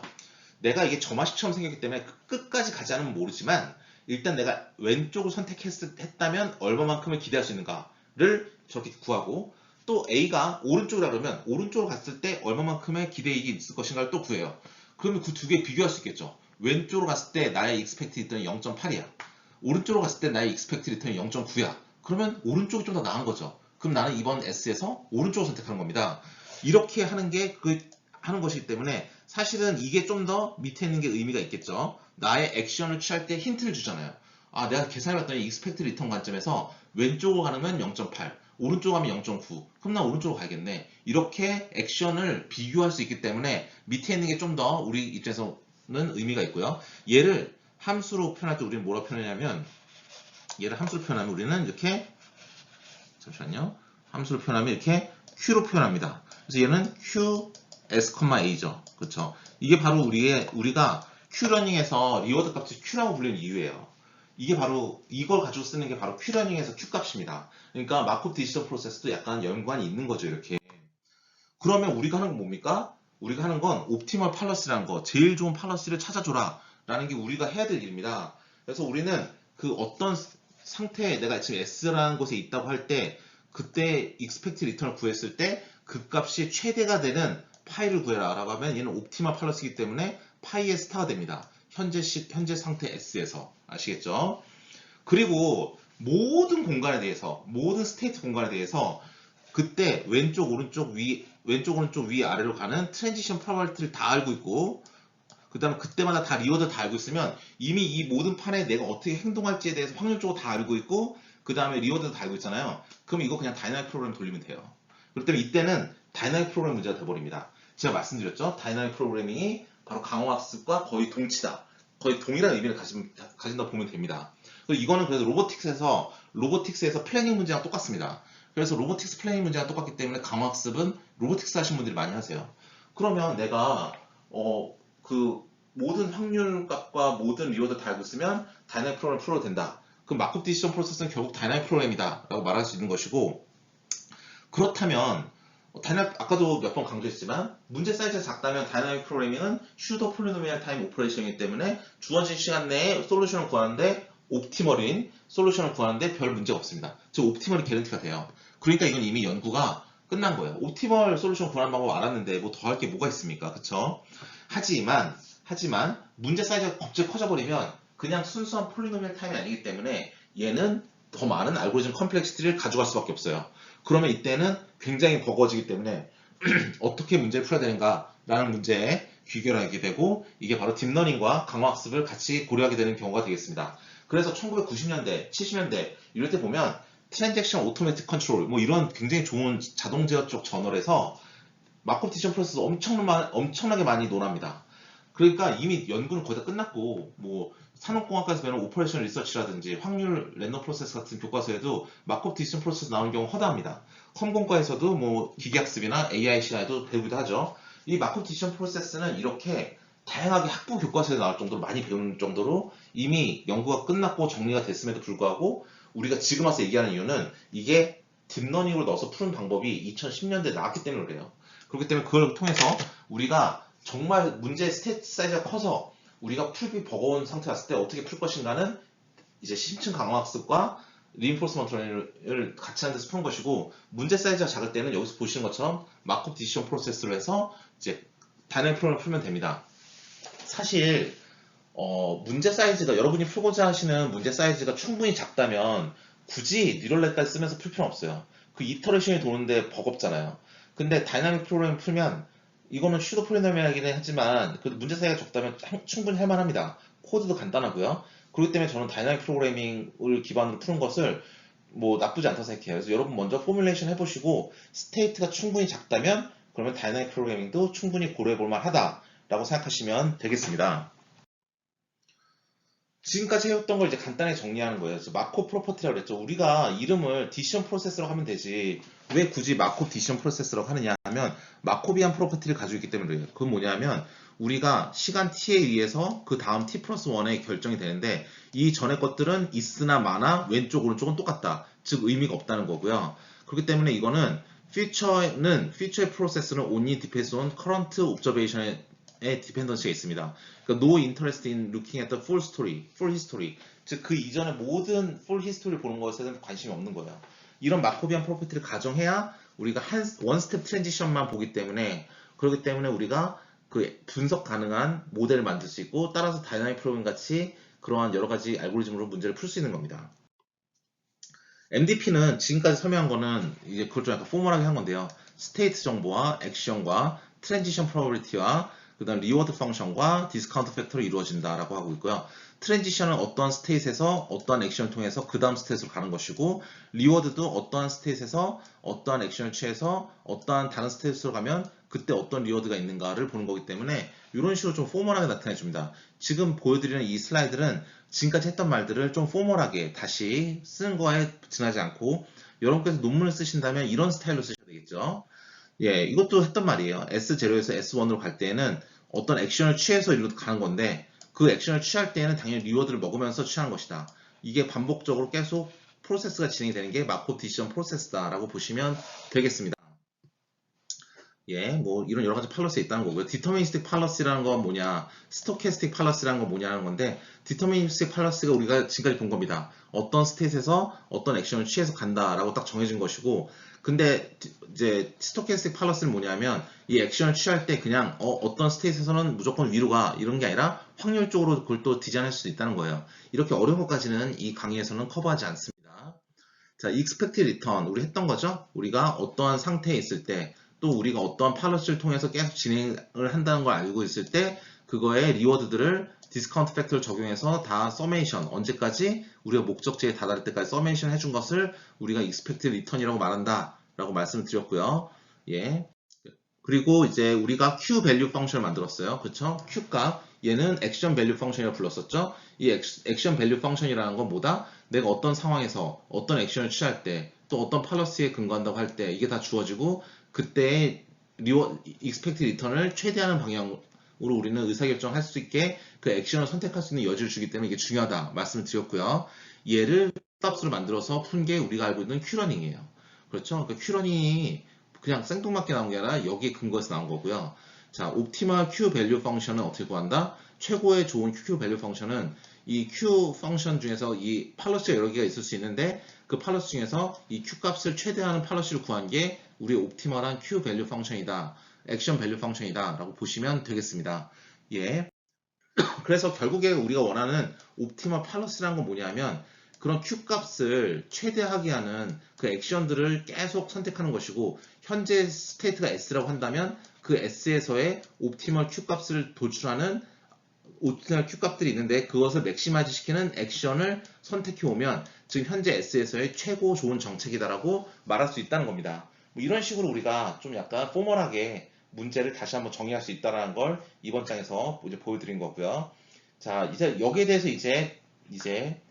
내가 이게 점화식처럼 생겼기 때문에 끝까지 가지 않으면 모르지만 일단 내가 왼쪽을 선택했다면 얼마만큼을 기대할 수 있는가를 저렇게 구하고 또 A가 오른쪽이라 그러면 오른쪽으로 갔을 때 얼마만큼의 기대이익이 있을 것인가를 또 구해요. 그러면 그 두 개 비교할 수 있겠죠. 왼쪽으로 갔을 때 나의 expected return이 0.8이야. 오른쪽으로 갔을 때 나의 expected return이 0.9야. 그러면 오른쪽이 좀 더 나은 거죠. 그럼 나는 이번 S에서 오른쪽을 선택하는 겁니다. 이렇게 하는 게 하는 것이기 때문에 사실은 이게 좀 더 밑에 있는 게 의미가 있겠죠. 나의 액션을 취할 때 힌트를 주잖아요. 아, 내가 계산해봤더니 expected return 관점에서 왼쪽으로 가면 0.8, 오른쪽으로 가면 0.9. 그럼 난 오른쪽으로 가야겠네. 이렇게 액션을 비교할 수 있기 때문에 밑에 있는 게 좀 더 우리 입장에서는 의미가 있고요. 얘를 함수로 표현할 때 우리는 뭐라고 표현하냐면 얘를 함수로 표현하면 우리는 이렇게 잠시만요. 함수로 표현하면 이렇게 Q로 표현합니다. 그래서 얘는 Q S,A죠. 그렇죠? 이게 바로 우리가 Q러닝에서 리워드 값을 Q라고 불리는 이유예요. 이게 바로 이걸 가지고 쓰는 게 바로 Q러닝에서 Q 값입니다. 그러니까 마크업 디지털 프로세스도 약간 연관이 있는 거죠. 이렇게. 그러면 우리가 하는 건 뭡니까? 우리가 하는 건 옵티멀 팔러스라는 거, 제일 좋은 팔러스를 찾아줘라 라는 게 우리가 해야 될 일입니다. 그래서 우리는 그 어떤 상태에 내가 지금 S라는 곳에 있다고 할 때 그때 expected return을 구했을 때 그 값이 최대가 되는 파이를 구해라 라고 하면 얘는 옵티멀 팔러스이기 때문에 파이의 스타가 됩니다. 현재 상태 S에서 아시겠죠? 그리고 모든 공간에 대해서, 모든 스테이트 공간에 대해서 그때 왼쪽 오른쪽 위 아래로 가는 트랜지션 프로버티를 다 알고 있고, 그 다음에 그때마다 다 리워드 다 알고 있으면 이미 이 모든 판에 내가 어떻게 행동할지에 대해서 확률적으로 다 알고 있고, 그 다음에 리워드도 다 알고 있잖아요. 그럼 이거 그냥 다이나믹 프로그램 돌리면 돼요. 그렇기 때문에 이때는 다이나믹 프로그램 문제가 돼버립니다. 제가 말씀드렸죠. 다이나믹 프로그래밍이 바로 강화학습과 거의 동치다. 거의 동일한 의미를 가진다 보면 됩니다. 그리고 이거는 그래서 로보틱스에서 플래닝 문제랑 똑같습니다. 그래서 로보틱스 플래닝 문제랑 똑같기 때문에 강화학습은 로보틱스 하신 분들이 많이 하세요. 그러면 내가 그 모든 확률 값과 모든 리워드 다 알고 있으면 다이나믹 프로그램을 풀어도 된다. 그럼 마크업 디시전 프로세스는 결국 다이나믹 프로그램이다 라고 말할 수 있는 것이고, 그렇다면 아까도 몇 번 강조했지만 문제 사이즈가 작다면 다이나믹 프로그래밍은 슈도 폴리노미얼 타임 오퍼레이션이기 때문에 주어진 시간 내에 솔루션을 구하는데 옵티멀인 솔루션을 구하는데 별 문제가 없습니다. 즉 옵티멀이 개런티가 돼요. 그러니까 이건 이미 연구가 끝난 거예요. 옵티멀 솔루션 구하는 방법 알았는데 뭐 더 할 게 뭐가 있습니까? 그쵸? 하지만 문제 사이즈가 갑자기 커져버리면 그냥 순수한 폴리노미얼 타임이 아니기 때문에 얘는 더 많은 알고리즘 컴플렉시티를 가져갈 수밖에 없어요. 그러면 이때는 굉장히 버거워지기 때문에 어떻게 문제를 풀어야 되는가라는 문제에 귀결하게 되고, 이게 바로 딥러닝과 강화학습을 같이 고려하게 되는 경우가 되겠습니다. 그래서 1990년대, 70년대 이럴 때 보면 트랜잭션 오토매틱 컨트롤 뭐 이런 굉장히 좋은 자동 제어 쪽 저널에서 마크업 디시전 프로세스 엄청나게 많이 논합니다. 그러니까 이미 연구는 거의 다 끝났고, 뭐 산업공학과에서 배우는 오퍼레이션 리서치라든지 확률 랜덤 프로세스 같은 교과서에도 마크업 디시전 프로세스 나오는 경우 허다합니다. 컴공과에서도 뭐 기계학습이나 AI 시간에도 배우기도 하죠. 이 마크업 디시전 프로세스는 이렇게 다양하게 학부 교과서에 나올 정도로 많이 배우는 정도로 이미 연구가 끝났고 정리가 됐음에도 불구하고 우리가 지금 와서 얘기하는 이유는 이게 딥러닝으로 넣어서 푸는 방법이 2010년대에 나왔기 때문에 그래요. 그렇기 때문에 그걸 통해서 우리가 정말 문제의 스테이트 사이즈가 커서 우리가 풀기 버거운 상태 왔을 때 어떻게 풀 것인가는 이제 심층 강화학습과 리인포스먼트 러닝을 같이 하는 데서 푸는 것이고, 문제 사이즈가 작을 때는 여기서 보시는 것처럼 마크업 디시전 프로세스로 해서 이제 다이내믹 프로그램을 풀면 됩니다. 사실 문제 사이즈가 여러분이 풀고자 하시는 문제 사이즈가 충분히 작다면 굳이 뉴럴넷까지 쓰면서 풀 필요는 없어요. 그 이터레이션이 도는데 버겁잖아요. 근데 다이나믹 프로그램 풀면 이거는 슈도 폴리노미얼이긴 하지만 그 문제 사이즈가 적다면 충분히 할만합니다. 코드도 간단하고요. 그렇기 때문에 저는 다이나믹 프로그래밍을 기반으로 푸는 것을 뭐 나쁘지 않다고 생각해요. 그래서 여러분 먼저 포뮬레이션 해보시고 스테이트가 충분히 작다면 그러면 다이나믹 프로그래밍도 충분히 고려해 볼 만하다라고 생각하시면 되겠습니다. 지금까지 해왔던 걸 이제 간단히 정리하는 거예요. 그래서 마코 프로퍼티라고 그랬죠. 우리가 이름을 디시전 프로세스라고 하면 되지 왜 굳이 마코 디시전 프로세스라고 하느냐 하면 마코비안 프로퍼티를 가지고 있기 때문에 그래요. 그건 뭐냐면 우리가 시간 t에 의해서 그 다음 t 플러스 1에 결정이 되는데 이 전에 것들은 is나 마나 왼쪽 오른쪽은 똑같다. 즉 의미가 없다는 거고요. 그렇기 때문에 이거는 future의 프로세스는 only depends on current observation의 디펜던시가 있습니다. 그러니까 no interest in looking at the full story, full history. 즉 그 이전의 모든 full history를 보는 것에는 관심이 없는 거예요. 이런 마코비안 프로퍼티를 가정해야 우리가 원 스텝 트랜지션만 보기 때문에, 그렇기 때문에 우리가 그 분석 가능한 모델을 만들 수 있고 따라서 다이나믹 프로그램 같이 그러한 여러 가지 알고리즘으로 문제를 풀 수 있는 겁니다. MDP는 지금까지 설명한 거는 이제 그걸 좀 약간 포멀하게 한 건데요. 스테이트 정보와 액션과 트랜지션 프로버비리티와 그 다음 리워드 펑션과 디스카운트 팩터로 이루어진다라고 하고 있고요. 트랜지션은 어떠한 스테이트에서 어떠한 액션을 통해서 그 다음 스테이트로 가는 것이고, 리워드도 어떠한 스테이트에서 어떠한 액션을 취해서 어떠한 다른 스테이트로 가면 그때 어떤 리워드가 있는가를 보는 거기 때문에 이런 식으로 좀 포멀하게 나타내 줍니다. 지금 보여드리는 이 슬라이드는 지금까지 했던 말들을 좀 포멀하게 다시 쓰는 거에 지나지 않고, 여러분께서 논문을 쓰신다면 이런 스타일로 쓰셔야 되겠죠. 예, 이것도 했던 말이에요. S0에서 S1으로 갈 때에는 어떤 액션을 취해서 이리로 가는 건데 그 액션을 취할 때에는 당연히 리워드를 먹으면서 취하는 것이다. 이게 반복적으로 계속 프로세스가 진행이 되는 게 마코브 디시전 프로세스다라고 보시면 되겠습니다. 예, 뭐 이런 여러 가지 팔러스가 있다는 거고요. 디터미니스틱 팔러스라는 건 뭐냐, 스토캐스틱 팔러스라는 건 뭐냐는 건데, 디터미니스틱 팔러스가 우리가 지금까지 본 겁니다. 어떤 스테이트에서 어떤 액션을 취해서 간다라고 딱 정해진 것이고, 근데 이제 스토캐스틱 팔러스는 뭐냐면 이 액션을 취할 때 그냥 어떤 스테이트에서는 무조건 위로 가 이런 게 아니라 확률적으로 그걸 또 디자인할 수 있다는 거예요. 이렇게 어려운 것까지는 이 강의에서는 커버하지 않습니다. 자, expected return 우리 했던 거죠? 우리가 어떠한 상태에 있을 때, 또 우리가 어떠한 팔러스를 통해서 계속 진행을 한다는 걸 알고 있을 때, 그거의 리워드들을 디스카운트 팩터를 적용해서 다 서메이션, 언제까지 우리가 목적지에 다다를 때까지 서메이션 해준 것을 우리가 expected return이라고 말한다 라고 말씀을 드렸고요. 예. 그리고 이제 우리가 Q 밸류 펑션을 만들었어요. 그쵸? Q 값. 얘는 액션 밸류 펑션이라고 불렀었죠? 이 액션 밸류 펑션이라는 건 뭐다? 내가 어떤 상황에서 어떤 액션을 취할 때, 또 어떤 팔러시에 근거한다고 할 때, 이게 다 주어지고, 그때의 expected return을 최대화하는 방향으로 우리는 의사결정을 할 수 있게 그 액션을 선택할 수 있는 여지를 주기 때문에 이게 중요하다 말씀을 드렸고요. 얘를 값으로 만들어서 푼 게 우리가 알고 있는 Q러닝이에요. 그렇죠? 그 Q러닝이 그냥 생뚱맞게 나온 게 아니라 여기에 근거해서 나온 거고요. 자, 옵티멀 Q 밸류 펑션은 어떻게 구한다? 최고의 좋은 Q 밸류 펑션은 이 Q 펑션 중에서 이 팔러시가 여러 개가 있을 수 있는데 그 팔러시 중에서 이 Q 값을 최대화하는 팔러시를 구한 게 우리 옵티멀한 Q 밸류 펑션이다. 액션 밸류 펑션이다 라고 보시면 되겠습니다. 예. 그래서 결국에 우리가 원하는 옵티멀 팔러스라는 건 뭐냐면 그런 Q 값을 최대하게 하는 그 액션들을 계속 선택하는 것이고 현재 스테이트가 S라고 한다면 그 S에서의 옵티멀 Q 값을 도출하는 옵티멀 Q 값들이 있는데 그것을 맥시마이즈 시키는 액션을 선택해 오면 지금 현재 S에서의 최고 좋은 정책이다라고 말할 수 있다는 겁니다. 뭐 이런 식으로 우리가 좀 약간 포멀하게 문제를 다시 한번 정리할 수 있다는 걸 이번 장에서 이제 보여드린 거고요. 자, 이제 여기에 대해서 이제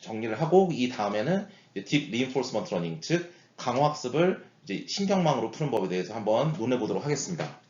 정리를 하고 이 다음에는 딥 리인포스먼트 러닝 즉 강화학습을 이제 신경망으로 푸는 법에 대해서 한번 논해 보도록 하겠습니다.